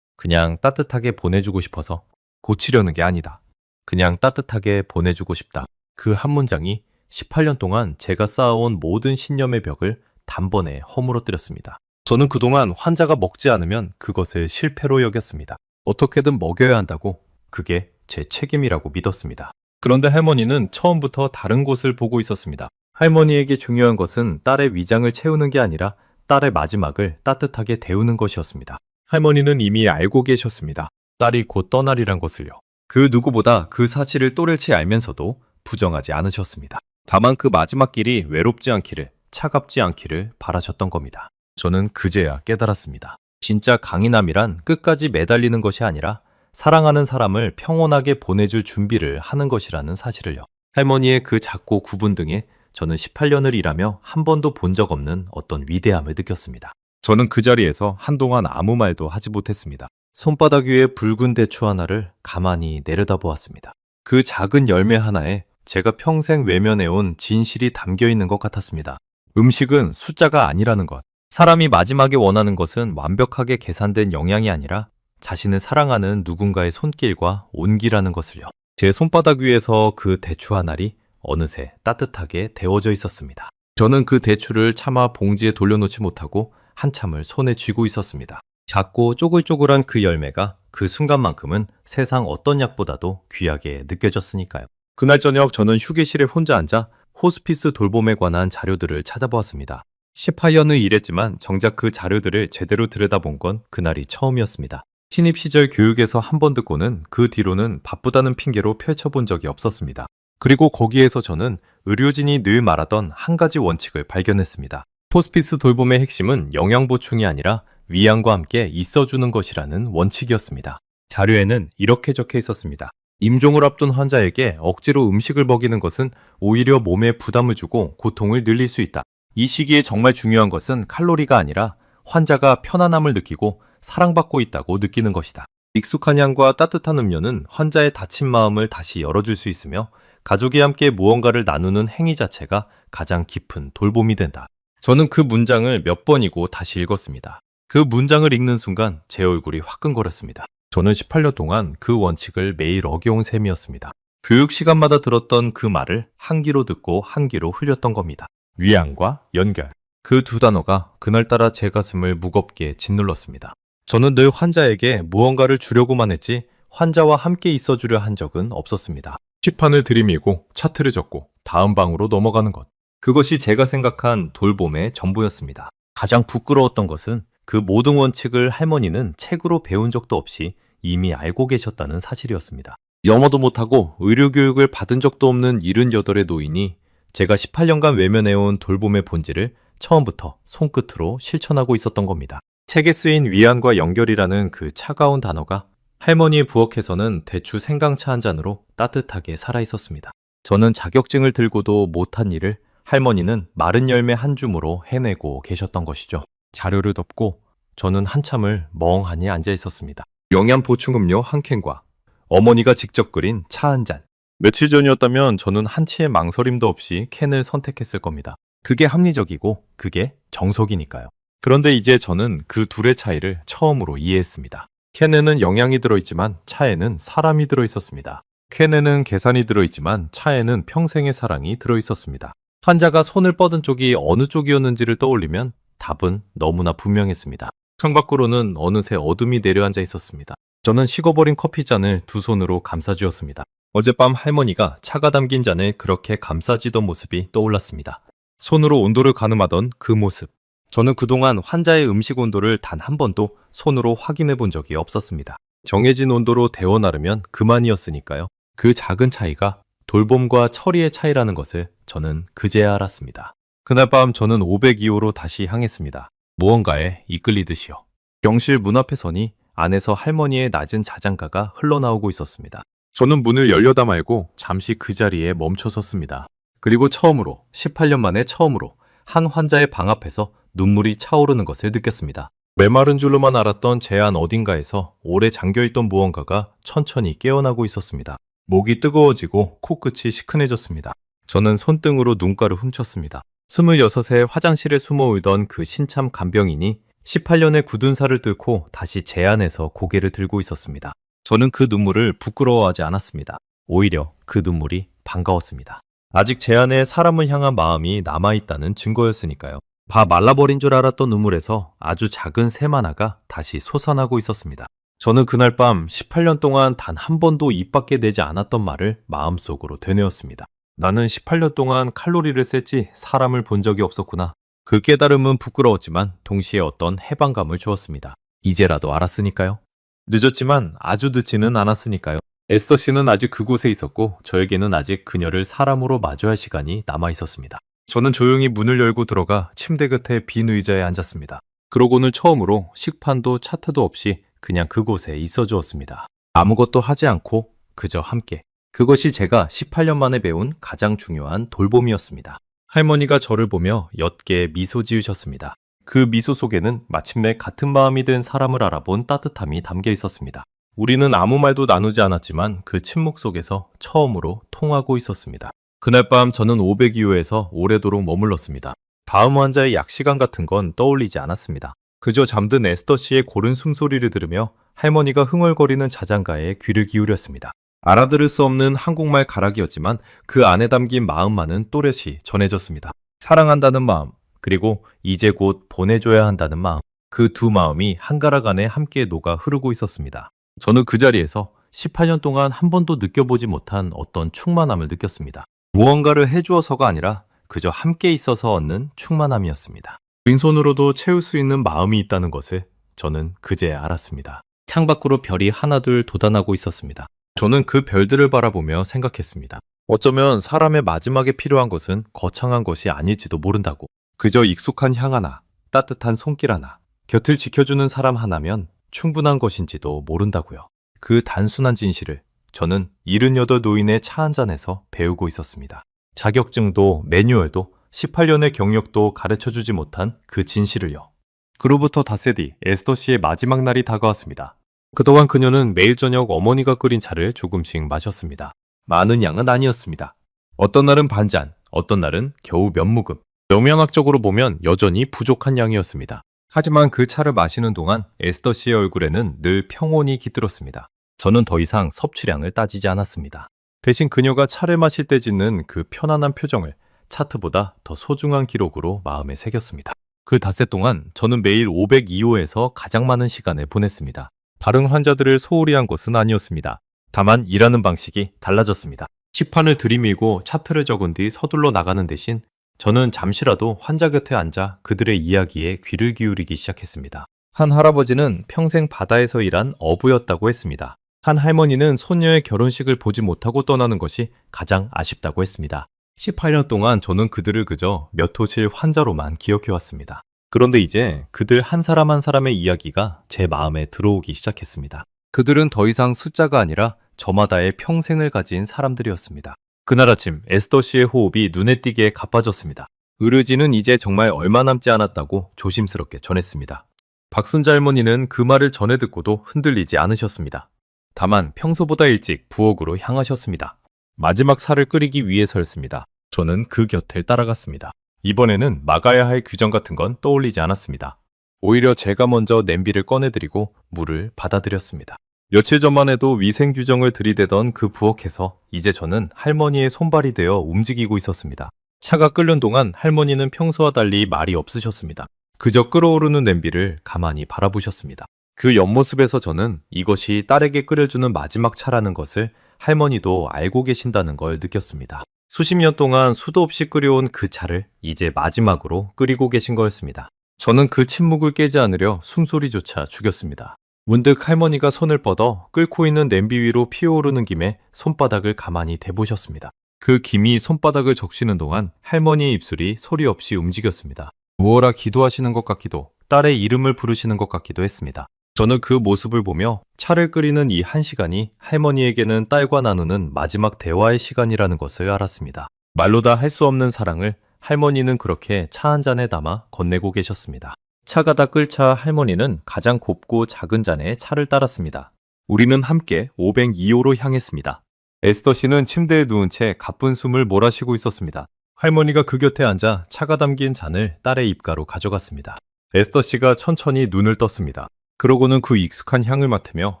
그냥 따뜻하게 보내주고 싶어서. 고치려는 게 아니다. 그냥 따뜻하게 보내주고 싶다. 그 한 문장이 18년 동안 제가 쌓아온 모든 신념의 벽을 단번에 허물어뜨렸습니다. 저는 그동안 환자가 먹지 않으면 그것을 실패로 여겼습니다. 어떻게든 먹여야 한다고 그게 제 책임이라고 믿었습니다. 그런데 할머니는 처음부터 다른 곳을 보고 있었습니다. 할머니에게 중요한 것은 딸의 위장을 채우는 게 아니라 딸의 마지막을 따뜻하게 데우는 것이었습니다. 할머니는 이미 알고 계셨습니다. 딸이 곧 떠나리란 것을요. 그 누구보다 그 사실을 또렷이 알면서도 부정하지 않으셨습니다. 다만 그 마지막 길이 외롭지 않기를, 차갑지 않기를 바라셨던 겁니다. 저는 그제야 깨달았습니다. 진짜 강인함이란 끝까지 매달리는 것이 아니라 사랑하는 사람을 평온하게 보내줄 준비를 하는 것이라는 사실을요. 할머니의 그 작고 구분 등에 저는 18년을 일하며 한 번도 본 적 없는 어떤 위대함을 느꼈습니다. 저는 그 자리에서 한동안 아무 말도 하지 못했습니다. 손바닥 위에 붉은 대추 하나를 가만히 내려다보았습니다. 그 작은 열매 하나에 제가 평생 외면해온 진실이 담겨 있는 것 같았습니다. 음식은 숫자가 아니라는 것. 사람이 마지막에 원하는 것은 완벽하게 계산된 영양이 아니라 자신을 사랑하는 누군가의 손길과 온기라는 것을요. 제 손바닥 위에서 그 대추 한 알이 어느새 따뜻하게 데워져 있었습니다. 저는 그 대추를 차마 봉지에 돌려놓지 못하고 한참을 손에 쥐고 있었습니다. 작고 쪼글쪼글한 그 열매가 그 순간만큼은 세상 어떤 약보다도 귀하게 느껴졌으니까요. 그날 저녁 저는 휴게실에 혼자 앉아 호스피스 돌봄에 관한 자료들을 찾아보았습니다. 18년을 일했지만 정작 그 자료들을 제대로 들여다본 건 그날이 처음이었습니다. 신입 시절 교육에서 한 번 듣고는 그 뒤로는 바쁘다는 핑계로 펼쳐본 적이 없었습니다. 그리고 거기에서 저는 의료진이 늘 말하던 한 가지 원칙을 발견했습니다. 호스피스 돌봄의 핵심은 영양 보충이 아니라 위안과 함께 있어주는 것이라는 원칙이었습니다. 자료에는 이렇게 적혀 있었습니다. 임종을 앞둔 환자에게 억지로 음식을 먹이는 것은 오히려 몸에 부담을 주고 고통을 늘릴 수 있다. 이 시기에 정말 중요한 것은 칼로리가 아니라 환자가 편안함을 느끼고 사랑받고 있다고 느끼는 것이다. 익숙한 향과 따뜻한 음료는 환자의 닫힌 마음을 다시 열어줄 수 있으며 가족이 함께 무언가를 나누는 행위 자체가 가장 깊은 돌봄이 된다. 저는 그 문장을 몇 번이고 다시 읽었습니다. 그 문장을 읽는 순간 제 얼굴이 화끈거렸습니다. 저는 18년 동안 그 원칙을 매일 어겨온 셈이었습니다. 교육 시간마다 들었던 그 말을 한 귀로 듣고 한 귀로 흘렸던 겁니다. 위안과 연결. 그 두 단어가 그날따라 제 가슴을 무겁게 짓눌렀습니다. 저는 늘 환자에게 무언가를 주려고만 했지 환자와 함께 있어주려 한 적은 없었습니다. 시판을 들이밀고 차트를 적고 다음 방으로 넘어가는 것. 그것이 제가 생각한 돌봄의 전부였습니다. 가장 부끄러웠던 것은 그 모든 원칙을 할머니는 책으로 배운 적도 없이 이미 알고 계셨다는 사실이었습니다. 영어도 못하고 의료교육을 받은 적도 없는 78의 노인이 제가 18년간 외면해온 돌봄의 본질을 처음부터 손끝으로 실천하고 있었던 겁니다. 책에 쓰인 위안과 연결이라는 그 차가운 단어가 할머니의 부엌에서는 대추 생강차 한 잔으로 따뜻하게 살아있었습니다. 저는 자격증을 들고도 못한 일을 할머니는 마른 열매 한 줌으로 해내고 계셨던 것이죠. 자료를 덮고 저는 한참을 멍하니 앉아 있었습니다. 영양 보충 음료 한 캔과 어머니가 직접 끓인 차 한 잔. 며칠 전이었다면 저는 한치의 망설임도 없이 캔을 선택했을 겁니다. 그게 합리적이고 그게 정석이니까요. 그런데 이제 저는 그 둘의 차이를 처음으로 이해했습니다. 캔에는 영양이 들어있지만 차에는 사람이 들어있었습니다. 캔에는 계산이 들어있지만 차에는 평생의 사랑이 들어있었습니다. 환자가 손을 뻗은 쪽이 어느 쪽이었는지를 떠올리면 답은 너무나 분명했습니다. 창밖으로는 어느새 어둠이 내려앉아 있었습니다. 저는 식어버린 커피잔을 두 손으로 감싸쥐었습니다. 어젯밤 할머니가 차가 담긴 잔을 그렇게 감싸쥐던 모습이 떠올랐습니다. 손으로 온도를 가늠하던 그 모습. 저는 그동안 환자의 음식 온도를 단 한 번도 손으로 확인해 본 적이 없었습니다. 정해진 온도로 데워 나르면 그만이었으니까요. 그 작은 차이가 돌봄과 처리의 차이라는 것을 저는 그제야 알았습니다. 그날 밤 저는 502호로 다시 향했습니다. 무언가에 이끌리듯이요. 병실 문 앞에 서니 안에서 할머니의 낮은 자장가가 흘러나오고 있었습니다. 저는 문을 열려다 말고 잠시 그 자리에 멈춰 섰습니다. 그리고 처음으로, 18년 만에 처음으로 한 환자의 방 앞에서 눈물이 차오르는 것을 느꼈습니다. 메마른 줄로만 알았던 제 안 어딘가에서 오래 잠겨있던 무언가가 천천히 깨어나고 있었습니다. 목이 뜨거워지고 코끝이 시큰해졌습니다. 저는 손등으로 눈가를 훔쳤습니다. 26에 화장실에 숨어 울던 그 신참 간병인이 18년의 굳은 살을 뚫고 다시 제 안에서 고개를 들고 있었습니다. 저는 그 눈물을 부끄러워하지 않았습니다. 오히려 그 눈물이 반가웠습니다. 아직 제 안에 사람을 향한 마음이 남아있다는 증거였으니까요. 다 말라버린 줄 알았던 눈물에서 아주 작은 샘 하나가 다시 솟아나고 있었습니다. 저는 그날 밤 18년 동안 단 한 번도 입 밖에 내지 않았던 말을 마음속으로 되뇌었습니다. 나는 18년 동안 칼로리를 셌지 사람을 본 적이 없었구나. 그 깨달음은 부끄러웠지만 동시에 어떤 해방감을 주었습니다. 이제라도 알았으니까요. 늦었지만 아주 늦지는 않았으니까요. 에스더 씨는 아직 그곳에 있었고 저에게는 아직 그녀를 사람으로 마주할 시간이 남아 있었습니다. 저는 조용히 문을 열고 들어가 침대 곁에 빈 의자에 앉았습니다. 그러고는 처음으로 식판도 차트도 없이 그냥 그곳에 있어 주었습니다. 아무것도 하지 않고 그저 함께. 그것이 제가 18년 만에 배운 가장 중요한 돌봄이었습니다. 할머니가 저를 보며 옅게 미소 지으셨습니다. 그 미소 속에는 마침내 같은 마음이 든 사람을 알아본 따뜻함이 담겨 있었습니다. 우리는 아무 말도 나누지 않았지만 그 침묵 속에서 처음으로 통하고 있었습니다. 그날 밤 저는 502호에서 오래도록 머물렀습니다. 다음 환자의 약 시간 같은 건 떠올리지 않았습니다. 그저 잠든 에스더 씨의 고른 숨소리를 들으며 할머니가 흥얼거리는 자장가에 귀를 기울였습니다. 알아들을 수 없는 한국말 가락이었지만 그 안에 담긴 마음만은 또렷이 전해졌습니다. 사랑한다는 마음, 그리고 이제 곧 보내줘야 한다는 마음. 그 두 마음이 한 가락 안에 함께 녹아 흐르고 있었습니다. 저는 그 자리에서 18년 동안 한 번도 느껴보지 못한 어떤 충만함을 느꼈습니다. 무언가를 해주어서가 아니라 그저 함께 있어서 얻는 충만함이었습니다. 빈손으로도 채울 수 있는 마음이 있다는 것을 저는 그제 알았습니다. 창밖으로 별이 하나둘 돋아나고 있었습니다. 저는 그 별들을 바라보며 생각했습니다. 어쩌면 사람의 마지막에 필요한 것은 거창한 것이 아닐지도 모른다고. 그저 익숙한 향 하나, 따뜻한 손길 하나, 곁을 지켜주는 사람 하나면 충분한 것인지도 모른다고요. 그 단순한 진실을 저는 78 노인의 차 한 잔에서 배우고 있었습니다. 자격증도 매뉴얼도 18년의 경력도 가르쳐주지 못한 그 진실을요. 그로부터 닷새 뒤 에스더 씨의 마지막 날이 다가왔습니다. 그동안 그녀는 매일 저녁 어머니가 끓인 차를 조금씩 마셨습니다. 많은 양은 아니었습니다. 어떤 날은 반잔, 어떤 날은 겨우 몇 모금. 영양학적으로 보면 여전히 부족한 양이었습니다. 하지만 그 차를 마시는 동안 에스더 씨의 얼굴에는 늘 평온이 깃들었습니다. 저는 더 이상 섭취량을 따지지 않았습니다. 대신 그녀가 차를 마실 때 짓는 그 편안한 표정을 차트보다 더 소중한 기록으로 마음에 새겼습니다. 그 닷새 동안 저는 매일 502호에서 가장 많은 시간을 보냈습니다. 다른 환자들을 소홀히 한 것은 아니었습니다. 다만 일하는 방식이 달라졌습니다. 시판을 들이밀고 차트를 적은 뒤 서둘러 나가는 대신 저는 잠시라도 환자 곁에 앉아 그들의 이야기에 귀를 기울이기 시작했습니다. 한 할아버지는 평생 바다에서 일한 어부였다고 했습니다. 한 할머니는 손녀의 결혼식을 보지 못하고 떠나는 것이 가장 아쉽다고 했습니다. 18년 동안 저는 그들을 그저 몇 호실 환자로만 기억해왔습니다. 그런데 이제 그들 한 사람 한 사람의 이야기가 제 마음에 들어오기 시작했습니다. 그들은 더 이상 숫자가 아니라 저마다의 평생을 가진 사람들이었습니다. 그날 아침 에스더 씨의 호흡이 눈에 띄게 가빠졌습니다. 의료진은 이제 정말 얼마 남지 않았다고 조심스럽게 전했습니다. 박순자 할머니는 그 말을 전해 듣고도 흔들리지 않으셨습니다. 다만 평소보다 일찍 부엌으로 향하셨습니다. 마지막 살을 끓이기 위해서였습니다. 저는 그 곁을 따라갔습니다. 이번에는 막아야 할 규정 같은 건 떠올리지 않았습니다. 오히려 제가 먼저 냄비를 꺼내드리고 물을 받아들였습니다. 며칠 전만 해도 위생 규정을 들이대던 그 부엌에서 이제 저는 할머니의 손발이 되어 움직이고 있었습니다. 차가 끓는 동안 할머니는 평소와 달리 말이 없으셨습니다. 그저 끓어오르는 냄비를 가만히 바라보셨습니다. 그 옆모습에서 저는 이것이 딸에게 끓여주는 마지막 차라는 것을 할머니도 알고 계신다는 걸 느꼈습니다. 수십 년 동안 수도 없이 끓여온 그 차를 이제 마지막으로 끓이고 계신 거였습니다. 저는 그 침묵을 깨지 않으려 숨소리조차 죽였습니다. 문득 할머니가 손을 뻗어 끓고 있는 냄비 위로 피어오르는 김에 손바닥을 가만히 대보셨습니다. 그 김이 손바닥을 적시는 동안 할머니의 입술이 소리 없이 움직였습니다. 무어라 기도하시는 것 같기도, 딸의 이름을 부르시는 것 같기도 했습니다. 저는 그 모습을 보며 차를 끓이는 이 한 시간이 할머니에게는 딸과 나누는 마지막 대화의 시간이라는 것을 알았습니다. 말로 다 할 수 없는 사랑을 할머니는 그렇게 차 한 잔에 담아 건네고 계셨습니다. 차가 다 끓자 할머니는 가장 곱고 작은 잔에 차를 따랐습니다. 우리는 함께 502호로 향했습니다. 에스더 씨는 침대에 누운 채 가쁜 숨을 몰아쉬고 있었습니다. 할머니가 그 곁에 앉아 차가 담긴 잔을 딸의 입가로 가져갔습니다. 에스더 씨가 천천히 눈을 떴습니다. 그러고는 그 익숙한 향을 맡으며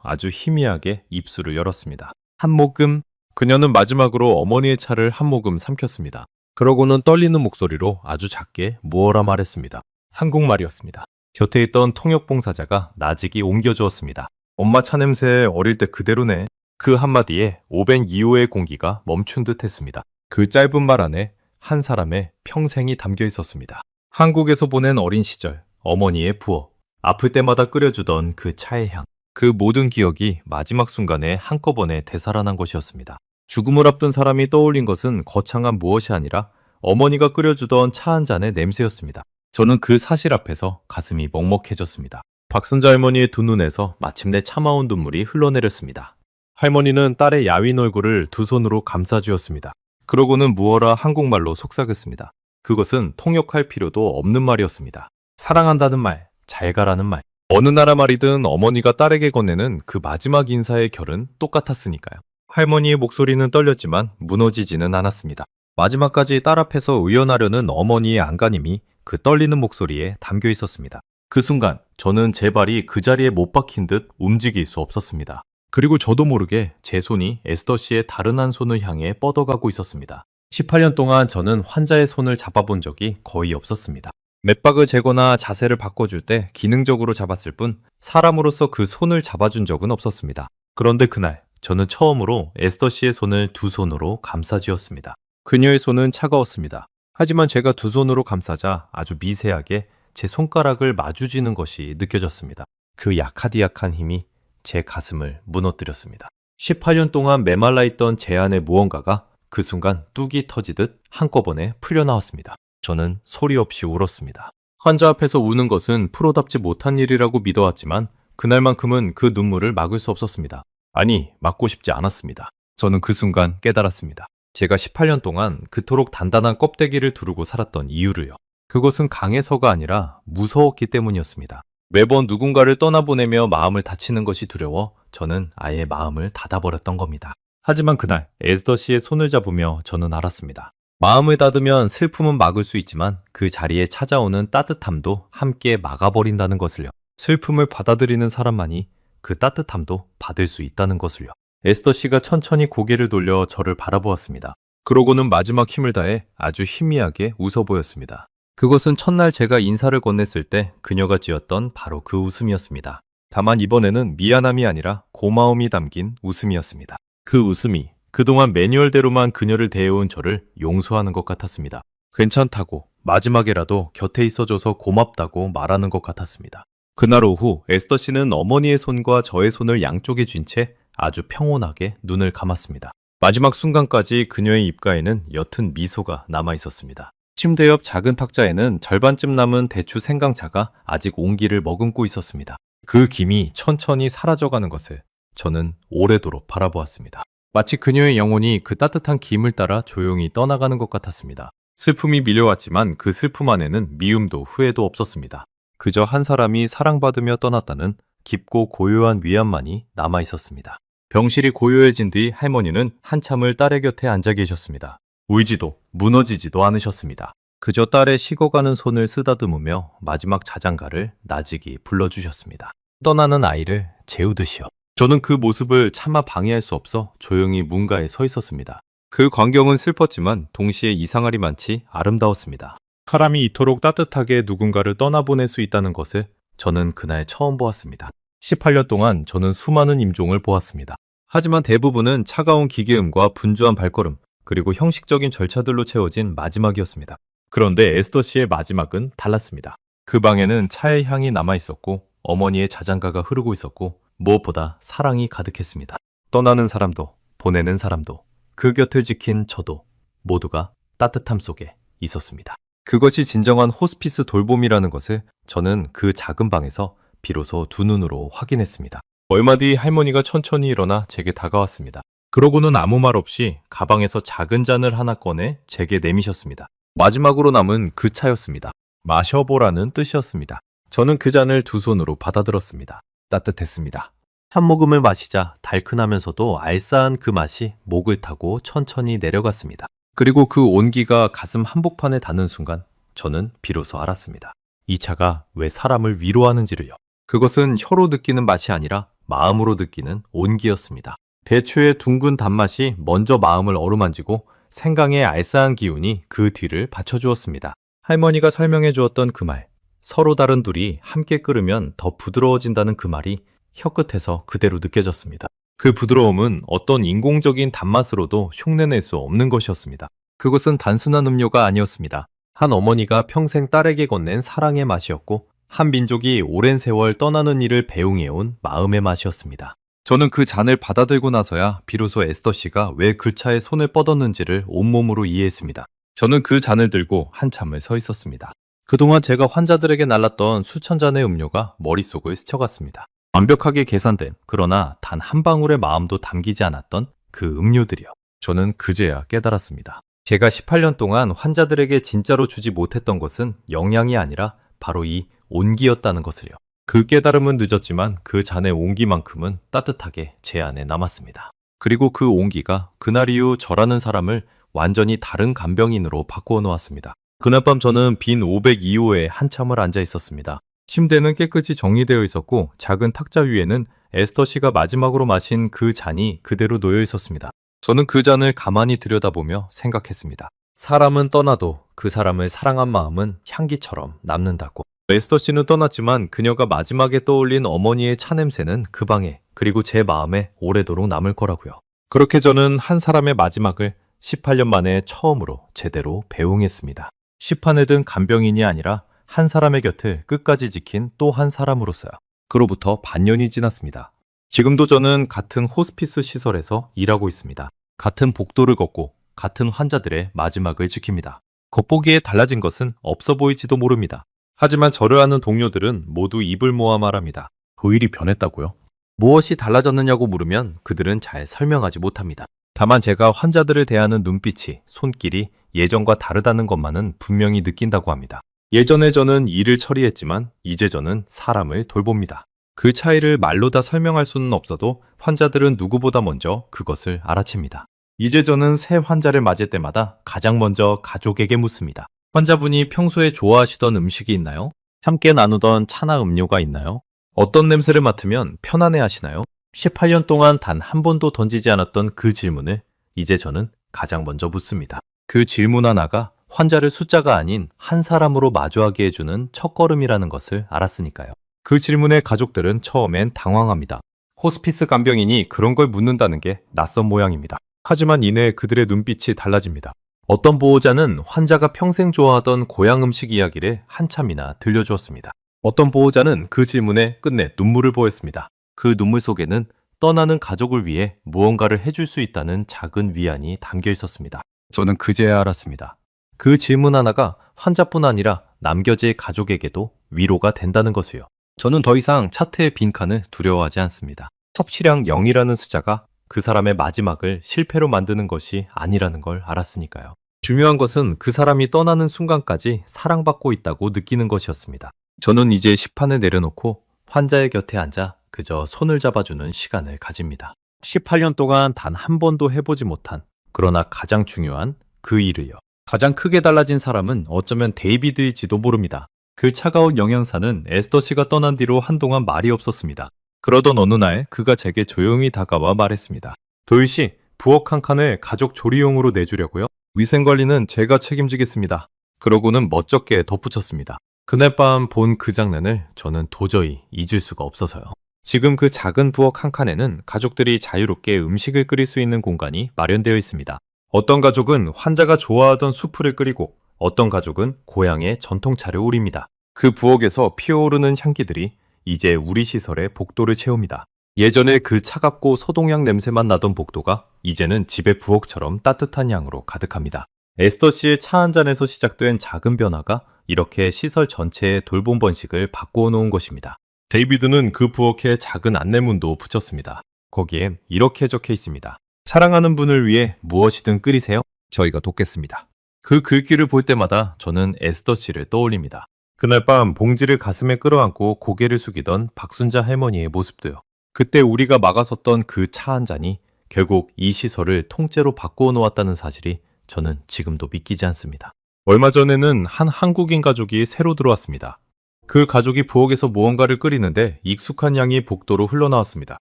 아주 희미하게 입술을 열었습니다. 한 모금. 그녀는 마지막으로 어머니의 차를 한 모금 삼켰습니다. 그러고는 떨리는 목소리로 아주 작게 무어라 말했습니다. 한국말이었습니다. 곁에 있던 통역봉사자가 나직이 옮겨주었습니다. 엄마 차 냄새 어릴 때 그대로네. 그 한마디에 502호의 공기가 멈춘 듯 했습니다. 그 짧은 말 안에 한 사람의 평생이 담겨 있었습니다. 한국에서 보낸 어린 시절, 어머니의 부어, 아플 때마다 끓여주던 그 차의 향, 그 모든 기억이 마지막 순간에 한꺼번에 되살아난 것이었습니다. 죽음을 앞둔 사람이 떠올린 것은 거창한 무엇이 아니라 어머니가 끓여주던 차 한 잔의 냄새였습니다. 저는 그 사실 앞에서 가슴이 먹먹해졌습니다. 박순자 할머니의 두 눈에서 마침내 차마운 눈물이 흘러내렸습니다. 할머니는 딸의 야윈 얼굴을 두 손으로 감싸주었습니다. 그러고는 무어라 한국말로 속삭였습니다. 그것은 통역할 필요도 없는 말이었습니다. 사랑한다는 말, 잘 가라는 말. 어느 나라 말이든 어머니가 딸에게 건네는 그 마지막 인사의 결은 똑같았으니까요. 할머니의 목소리는 떨렸지만 무너지지는 않았습니다. 마지막까지 딸 앞에서 의연하려는 어머니의 안간힘이 그 떨리는 목소리에 담겨 있었습니다. 그 순간 저는 제 발이 그 자리에 못 박힌 듯 움직일 수 없었습니다. 그리고 저도 모르게 제 손이 에스더 씨의 다른 한 손을 향해 뻗어가고 있었습니다. 18년 동안 저는 환자의 손을 잡아본 적이 거의 없었습니다. 맥박을 재거나 자세를 바꿔줄 때 기능적으로 잡았을 뿐 사람으로서 그 손을 잡아준 적은 없었습니다. 그런데 그날 저는 처음으로 에스더 씨의 손을 두 손으로 감싸쥐었습니다. 그녀의 손은 차가웠습니다. 하지만 제가 두 손으로 감싸자 아주 미세하게 제 손가락을 마주쥐는 것이 느껴졌습니다. 그 약하디약한 힘이 제 가슴을 무너뜨렸습니다. 18년 동안 메말라 있던 제 안의 무언가가 그 순간 뚝이 터지듯 한꺼번에 풀려나왔습니다. 저는 소리 없이 울었습니다. 환자 앞에서 우는 것은 프로답지 못한 일이라고 믿어왔지만 그날만큼은 그 눈물을 막을 수 없었습니다. 아니, 막고 싶지 않았습니다. 저는 그 순간 깨달았습니다. 제가 18년 동안 그토록 단단한 껍데기를 두르고 살았던 이유를요. 그것은 강해서가 아니라 무서웠기 때문이었습니다. 매번 누군가를 떠나보내며 마음을 다치는 것이 두려워 저는 아예 마음을 닫아버렸던 겁니다. 하지만 그날 에스더 씨의 손을 잡으며 저는 알았습니다. 마음을 닫으면 슬픔은 막을 수 있지만 그 자리에 찾아오는 따뜻함도 함께 막아버린다는 것을요. 슬픔을 받아들이는 사람만이 그 따뜻함도 받을 수 있다는 것을요. 에스더 씨가 천천히 고개를 돌려 저를 바라보았습니다. 그러고는 마지막 힘을 다해 아주 희미하게 웃어 보였습니다. 그것은 첫날 제가 인사를 건넸을 때 그녀가 지었던 바로 그 웃음이었습니다. 다만 이번에는 미안함이 아니라 고마움이 담긴 웃음이었습니다. 그 웃음이 그동안 매뉴얼대로만 그녀를 대해온 저를 용서하는 것 같았습니다. 괜찮다고, 마지막에라도 곁에 있어줘서 고맙다고 말하는 것 같았습니다. 그날 오후 에스더 씨는 어머니의 손과 저의 손을 양쪽에 쥔 채 아주 평온하게 눈을 감았습니다. 마지막 순간까지 그녀의 입가에는 옅은 미소가 남아 있었습니다. 침대 옆 작은 탁자에는 절반쯤 남은 대추 생강차가 아직 온기를 머금고 있었습니다. 그 김이 천천히 사라져가는 것을 저는 오래도록 바라보았습니다. 마치 그녀의 영혼이 그 따뜻한 김을 따라 조용히 떠나가는 것 같았습니다. 슬픔이 밀려왔지만 그 슬픔 안에는 미움도 후회도 없었습니다. 그저 한 사람이 사랑받으며 떠났다는 깊고 고요한 위안만이 남아 있었습니다. 병실이 고요해진 뒤 할머니는 한참을 딸의 곁에 앉아 계셨습니다. 울지도 무너지지도 않으셨습니다. 그저 딸의 식어가는 손을 쓰다듬으며 마지막 자장가를 나직이 불러주셨습니다. 떠나는 아이를 재우듯이요. 저는 그 모습을 차마 방해할 수 없어 조용히 문가에 서 있었습니다. 그 광경은 슬펐지만 동시에 이상하리 많지 아름다웠습니다. 사람이 이토록 따뜻하게 누군가를 떠나보낼 수 있다는 것을 저는 그날 처음 보았습니다. 18년 동안 저는 수많은 임종을 보았습니다. 하지만 대부분은 차가운 기계음과 분주한 발걸음, 그리고 형식적인 절차들로 채워진 마지막이었습니다. 그런데 에스더 씨의 마지막은 달랐습니다. 그 방에는 차의 향이 남아 있었고 어머니의 자장가가 흐르고 있었고 무엇보다 사랑이 가득했습니다. 떠나는 사람도 보내는 사람도 그 곁을 지킨 저도 모두가 따뜻함 속에 있었습니다. 그것이 진정한 호스피스 돌봄이라는 것을 저는 그 작은 방에서 비로소 두 눈으로 확인했습니다. 얼마 뒤 할머니가 천천히 일어나 제게 다가왔습니다. 그러고는 아무 말 없이 가방에서 작은 잔을 하나 꺼내 제게 내미셨습니다. 마지막으로 남은 그 차였습니다. 마셔보라는 뜻이었습니다. 저는 그 잔을 두 손으로 받아들었습니다. 따뜻했습니다. 참모금을 마시자 달큰하면서도 알싸한 그 맛이 목을 타고 천천히 내려갔습니다. 그리고 그 온기가 가슴 한복판에 닿는 순간 저는 비로소 알았습니다. 이 차가 왜 사람을 위로하는지를요. 그것은 혀로 느끼는 맛이 아니라 마음으로 느끼는 온기였습니다. 배추의 둥근 단맛이 먼저 마음을 어루만지고 생강의 알싸한 기운이 그 뒤를 받쳐주었습니다. 할머니가 설명해 주었던 그 말, 서로 다른 둘이 함께 끓으면 더 부드러워진다는 그 말이 혀끝에서 그대로 느껴졌습니다. 그 부드러움은 어떤 인공적인 단맛으로도 흉내낼 수 없는 것이었습니다. 그것은 단순한 음료가 아니었습니다. 한 어머니가 평생 딸에게 건넨 사랑의 맛이었고 한 민족이 오랜 세월 떠나는 일을 배웅해온 마음의 맛이었습니다. 저는 그 잔을 받아들고 나서야 비로소 에스더 씨가 왜 그 차에 손을 뻗었는지를 온몸으로 이해했습니다. 저는 그 잔을 들고 한참을 서 있었습니다. 그동안 제가 환자들에게 날랐던 수천 잔의 음료가 머릿속을 스쳐갔습니다. 완벽하게 계산된, 그러나 단 한 방울의 마음도 담기지 않았던 그 음료들이요. 저는 그제야 깨달았습니다. 제가 18년 동안 환자들에게 진짜로 주지 못했던 것은 영양이 아니라 바로 이 온기였다는 것을요. 그 깨달음은 늦었지만 그 잔의 온기만큼은 따뜻하게 제 안에 남았습니다. 그리고 그 온기가 그날 이후 저라는 사람을 완전히 다른 간병인으로 바꾸어 놓았습니다. 그날 밤 저는 빈 502호에 한참을 앉아 있었습니다. 침대는 깨끗이 정리되어 있었고 작은 탁자 위에는 에스더 씨가 마지막으로 마신 그 잔이 그대로 놓여 있었습니다. 저는 그 잔을 가만히 들여다보며 생각했습니다. 사람은 떠나도 그 사람을 사랑한 마음은 향기처럼 남는다고. 에스더 씨는 떠났지만 그녀가 마지막에 떠올린 어머니의 차 냄새는 그 방에 그리고 제 마음에 오래도록 남을 거라고요. 그렇게 저는 한 사람의 마지막을 18년 만에 처음으로 제대로 배웅했습니다. 시판에 든 간병인이 아니라 한 사람의 곁을 끝까지 지킨 또 한 사람으로서요. 그로부터 반년이 지났습니다. 지금도 저는 같은 호스피스 시설에서 일하고 있습니다. 같은 복도를 걷고 같은 환자들의 마지막을 지킵니다. 겉보기에 달라진 것은 없어 보일지도 모릅니다. 하지만 저를 아는 동료들은 모두 입을 모아 말합니다. 그 일이 변했다고요? 무엇이 달라졌느냐고 물으면 그들은 잘 설명하지 못합니다. 다만 제가 환자들을 대하는 눈빛이, 손길이 예전과 다르다는 것만은 분명히 느낀다고 합니다. 예전에 저는 일을 처리했지만 이제 저는 사람을 돌봅니다. 그 차이를 말로 다 설명할 수는 없어도 환자들은 누구보다 먼저 그것을 알아챕니다. 이제 저는 새 환자를 맞을 때마다 가장 먼저 가족에게 묻습니다. 환자분이 평소에 좋아하시던 음식이 있나요? 함께 나누던 차나 음료가 있나요? 어떤 냄새를 맡으면 편안해 하시나요? 18년 동안 단 한 번도 던지지 않았던 그 질문을 이제 저는 가장 먼저 묻습니다. 그 질문 하나가 환자를 숫자가 아닌 한 사람으로 마주하게 해주는 첫걸음이라는 것을 알았으니까요. 그 질문에 가족들은 처음엔 당황합니다. 호스피스 간병인이 그런 걸 묻는다는 게 낯선 모양입니다. 하지만 이내 그들의 눈빛이 달라집니다. 어떤 보호자는 환자가 평생 좋아하던 고향 음식 이야기를 한참이나 들려주었습니다. 어떤 보호자는 그 질문에 끝내 눈물을 보였습니다. 그 눈물 속에는 떠나는 가족을 위해 무언가를 해줄 수 있다는 작은 위안이 담겨 있었습니다. 저는 그제야 알았습니다. 그 질문 하나가 환자뿐 아니라 남겨질 가족에게도 위로가 된다는 것을요. 저는 더 이상 차트의 빈칸을 두려워하지 않습니다. 섭취량 0이라는 숫자가 그 사람의 마지막을 실패로 만드는 것이 아니라는 걸 알았으니까요. 중요한 것은 그 사람이 떠나는 순간까지 사랑받고 있다고 느끼는 것이었습니다. 저는 이제 시판을 내려놓고 환자의 곁에 앉아 그저 손을 잡아주는 시간을 가집니다. 18년 동안 단 한 번도 해보지 못한, 그러나 가장 중요한 그 일을요. 가장 크게 달라진 사람은 어쩌면 데이비드일지도 모릅니다. 그 차가운 영양사는 에스더 씨가 떠난 뒤로 한동안 말이 없었습니다. 그러던 어느 날 그가 제게 조용히 다가와 말했습니다. 도일 씨, 부엌 한 칸을 가족 조리용으로 내주려고요? 위생관리는 제가 책임지겠습니다. 그러고는 멋쩍게 덧붙였습니다. 그날 밤 본 그 장면을 저는 도저히 잊을 수가 없어서요. 지금 그 작은 부엌 한 칸에는 가족들이 자유롭게 음식을 끓일 수 있는 공간이 마련되어 있습니다. 어떤 가족은 환자가 좋아하던 수프를 끓이고 어떤 가족은 고향의 전통차를 우립니다. 그 부엌에서 피어오르는 향기들이 이제 우리 시설의 복도를 채웁니다. 예전에 그 차갑고 소독약 냄새만 나던 복도가 이제는 집의 부엌처럼 따뜻한 향으로 가득합니다. 에스더 씨의 차 한 잔에서 시작된 작은 변화가 이렇게 시설 전체의 돌봄 번식을 바꾸어 놓은 것입니다. 데이비드는 그 부엌에 작은 안내문도 붙였습니다. 거기엔 이렇게 적혀 있습니다. 사랑하는 분을 위해 무엇이든 끓이세요. 저희가 돕겠습니다. 그 글귀를 볼 때마다 저는 에스더 씨를 떠올립니다. 그날 밤 봉지를 가슴에 끌어안고 고개를 숙이던 박순자 할머니의 모습도요. 그때 우리가 막아섰던 그 차 한 잔이 결국 이 시설을 통째로 바꾸어 놓았다는 사실이 저는 지금도 믿기지 않습니다. 얼마 전에는 한 한국인 가족이 새로 들어왔습니다. 그 가족이 부엌에서 무언가를 끓이는데 익숙한 향이 복도로 흘러나왔습니다.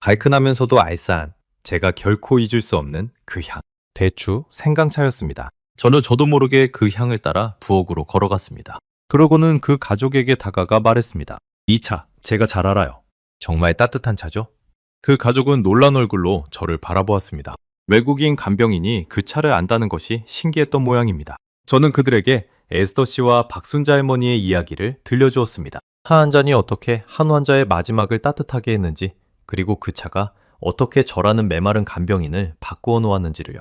달큰하면서도 알싸한, 제가 결코 잊을 수 없는 그 향. 대추 생강차였습니다. 저도 모르게 그 향을 따라 부엌으로 걸어갔습니다. 그러고는 그 가족에게 다가가 말했습니다. 이 차, 제가 잘 알아요. 정말 따뜻한 차죠? 그 가족은 놀란 얼굴로 저를 바라보았습니다. 외국인 간병인이 그 차를 안다는 것이 신기했던 모양입니다. 저는 그들에게 에스더 씨와 박순자 할머니의 이야기를 들려주었습니다. 차 한 잔이 어떻게 한 환자의 마지막을 따뜻하게 했는지, 그리고 그 차가 어떻게 저라는 메마른 간병인을 바꾸어 놓았는지를요.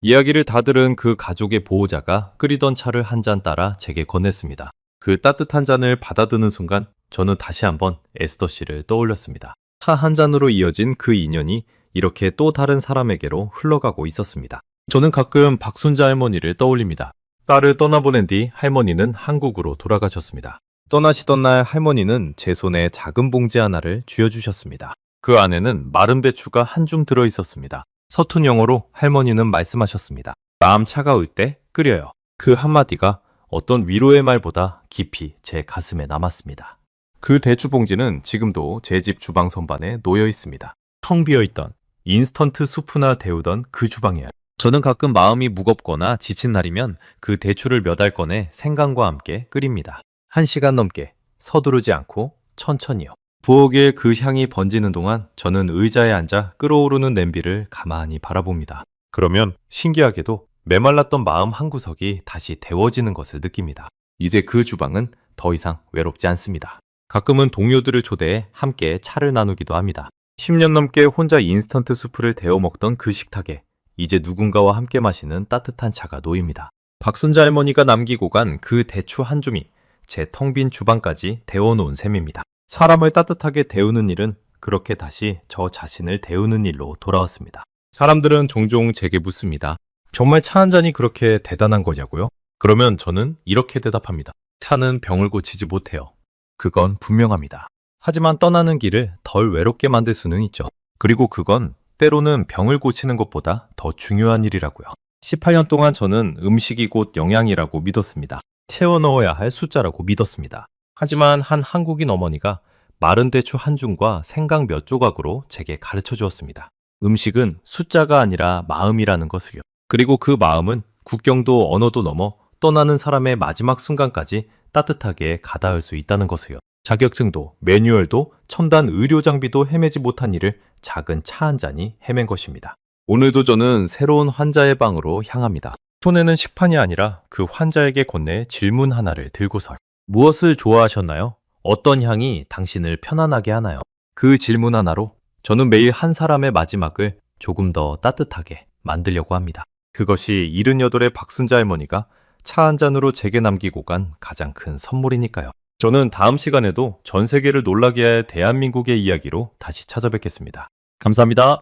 이야기를 다 들은 그 가족의 보호자가 끓이던 차를 한 잔 따라 제게 건넸습니다. 그 따뜻한 잔을 받아드는 순간 저는 다시 한번 에스더 씨를 떠올렸습니다. 차 한 잔으로 이어진 그 인연이 이렇게 또 다른 사람에게로 흘러가고 있었습니다. 저는 가끔 박순자 할머니를 떠올립니다. 딸을 떠나보낸 뒤 할머니는 한국으로 돌아가셨습니다. 떠나시던 날 할머니는 제 손에 작은 봉지 하나를 쥐어주셨습니다. 그 안에는 마른 배추가 한 줌 들어 있었습니다. 서툰 영어로 할머니는 말씀하셨습니다. 마음 차가울 때 끓여요. 그 한마디가 어떤 위로의 말보다 깊이 제 가슴에 남았습니다. 그 대추 봉지는 지금도 제 집 주방 선반에 놓여 있습니다. 텅 비어있던 인스턴트 수프나 데우던 그 주방이에요. 저는 가끔 마음이 무겁거나 지친 날이면 그 대추를 몇 알 꺼내 생강과 함께 끓입니다. 1시간 넘게 서두르지 않고 천천히요. 부엌에 그 향이 번지는 동안 저는 의자에 앉아 끓어오르는 냄비를 가만히 바라봅니다. 그러면 신기하게도 메말랐던 마음 한구석이 다시 데워지는 것을 느낍니다. 이제 그 주방은 더 이상 외롭지 않습니다. 가끔은 동료들을 초대해 함께 차를 나누기도 합니다. 10년 넘게 혼자 인스턴트 수프를 데워 먹던 그 식탁에 이제 누군가와 함께 마시는 따뜻한 차가 놓입니다. 박순자 할머니가 남기고 간 그 대추 한 줌이 제 텅 빈 주방까지 데워놓은 셈입니다. 사람을 따뜻하게 데우는 일은 그렇게 다시 저 자신을 데우는 일로 돌아왔습니다. 사람들은 종종 제게 묻습니다. 정말 차 한 잔이 그렇게 대단한 거냐고요? 그러면 저는 이렇게 대답합니다. 차는 병을 고치지 못해요. 그건 분명합니다. 하지만 떠나는 길을 덜 외롭게 만들 수는 있죠. 그리고 그건 때로는 병을 고치는 것보다 더 중요한 일이라고요. 18년 동안 저는 음식이 곧 영양이라고 믿었습니다. 채워 넣어야 할 숫자라고 믿었습니다. 하지만 한 한국인 어머니가 마른 대추 한 줌과 생강 몇 조각으로 제게 가르쳐 주었습니다. 음식은 숫자가 아니라 마음이라는 것을요. 그리고 그 마음은 국경도 언어도 넘어 떠나는 사람의 마지막 순간까지 따뜻하게 가닿을 수 있다는 것을요. 자격증도 매뉴얼도 첨단 의료 장비도 헤매지 못한 일을 작은 차 한 잔이 헤맨 것입니다. 오늘도 저는 새로운 환자의 방으로 향합니다. 손에는 식판이 아니라 그 환자에게 건네 질문 하나를 들고서 무엇을 좋아하셨나요? 어떤 향이 당신을 편안하게 하나요? 그 질문 하나로 저는 매일 한 사람의 마지막을 조금 더 따뜻하게 만들려고 합니다. 그것이 78의 박순자 할머니가 차 한 잔으로 제게 남기고 간 가장 큰 선물이니까요. 저는 다음 시간에도 전 세계를 놀라게 할 대한민국의 이야기로 다시 찾아뵙겠습니다. 감사합니다.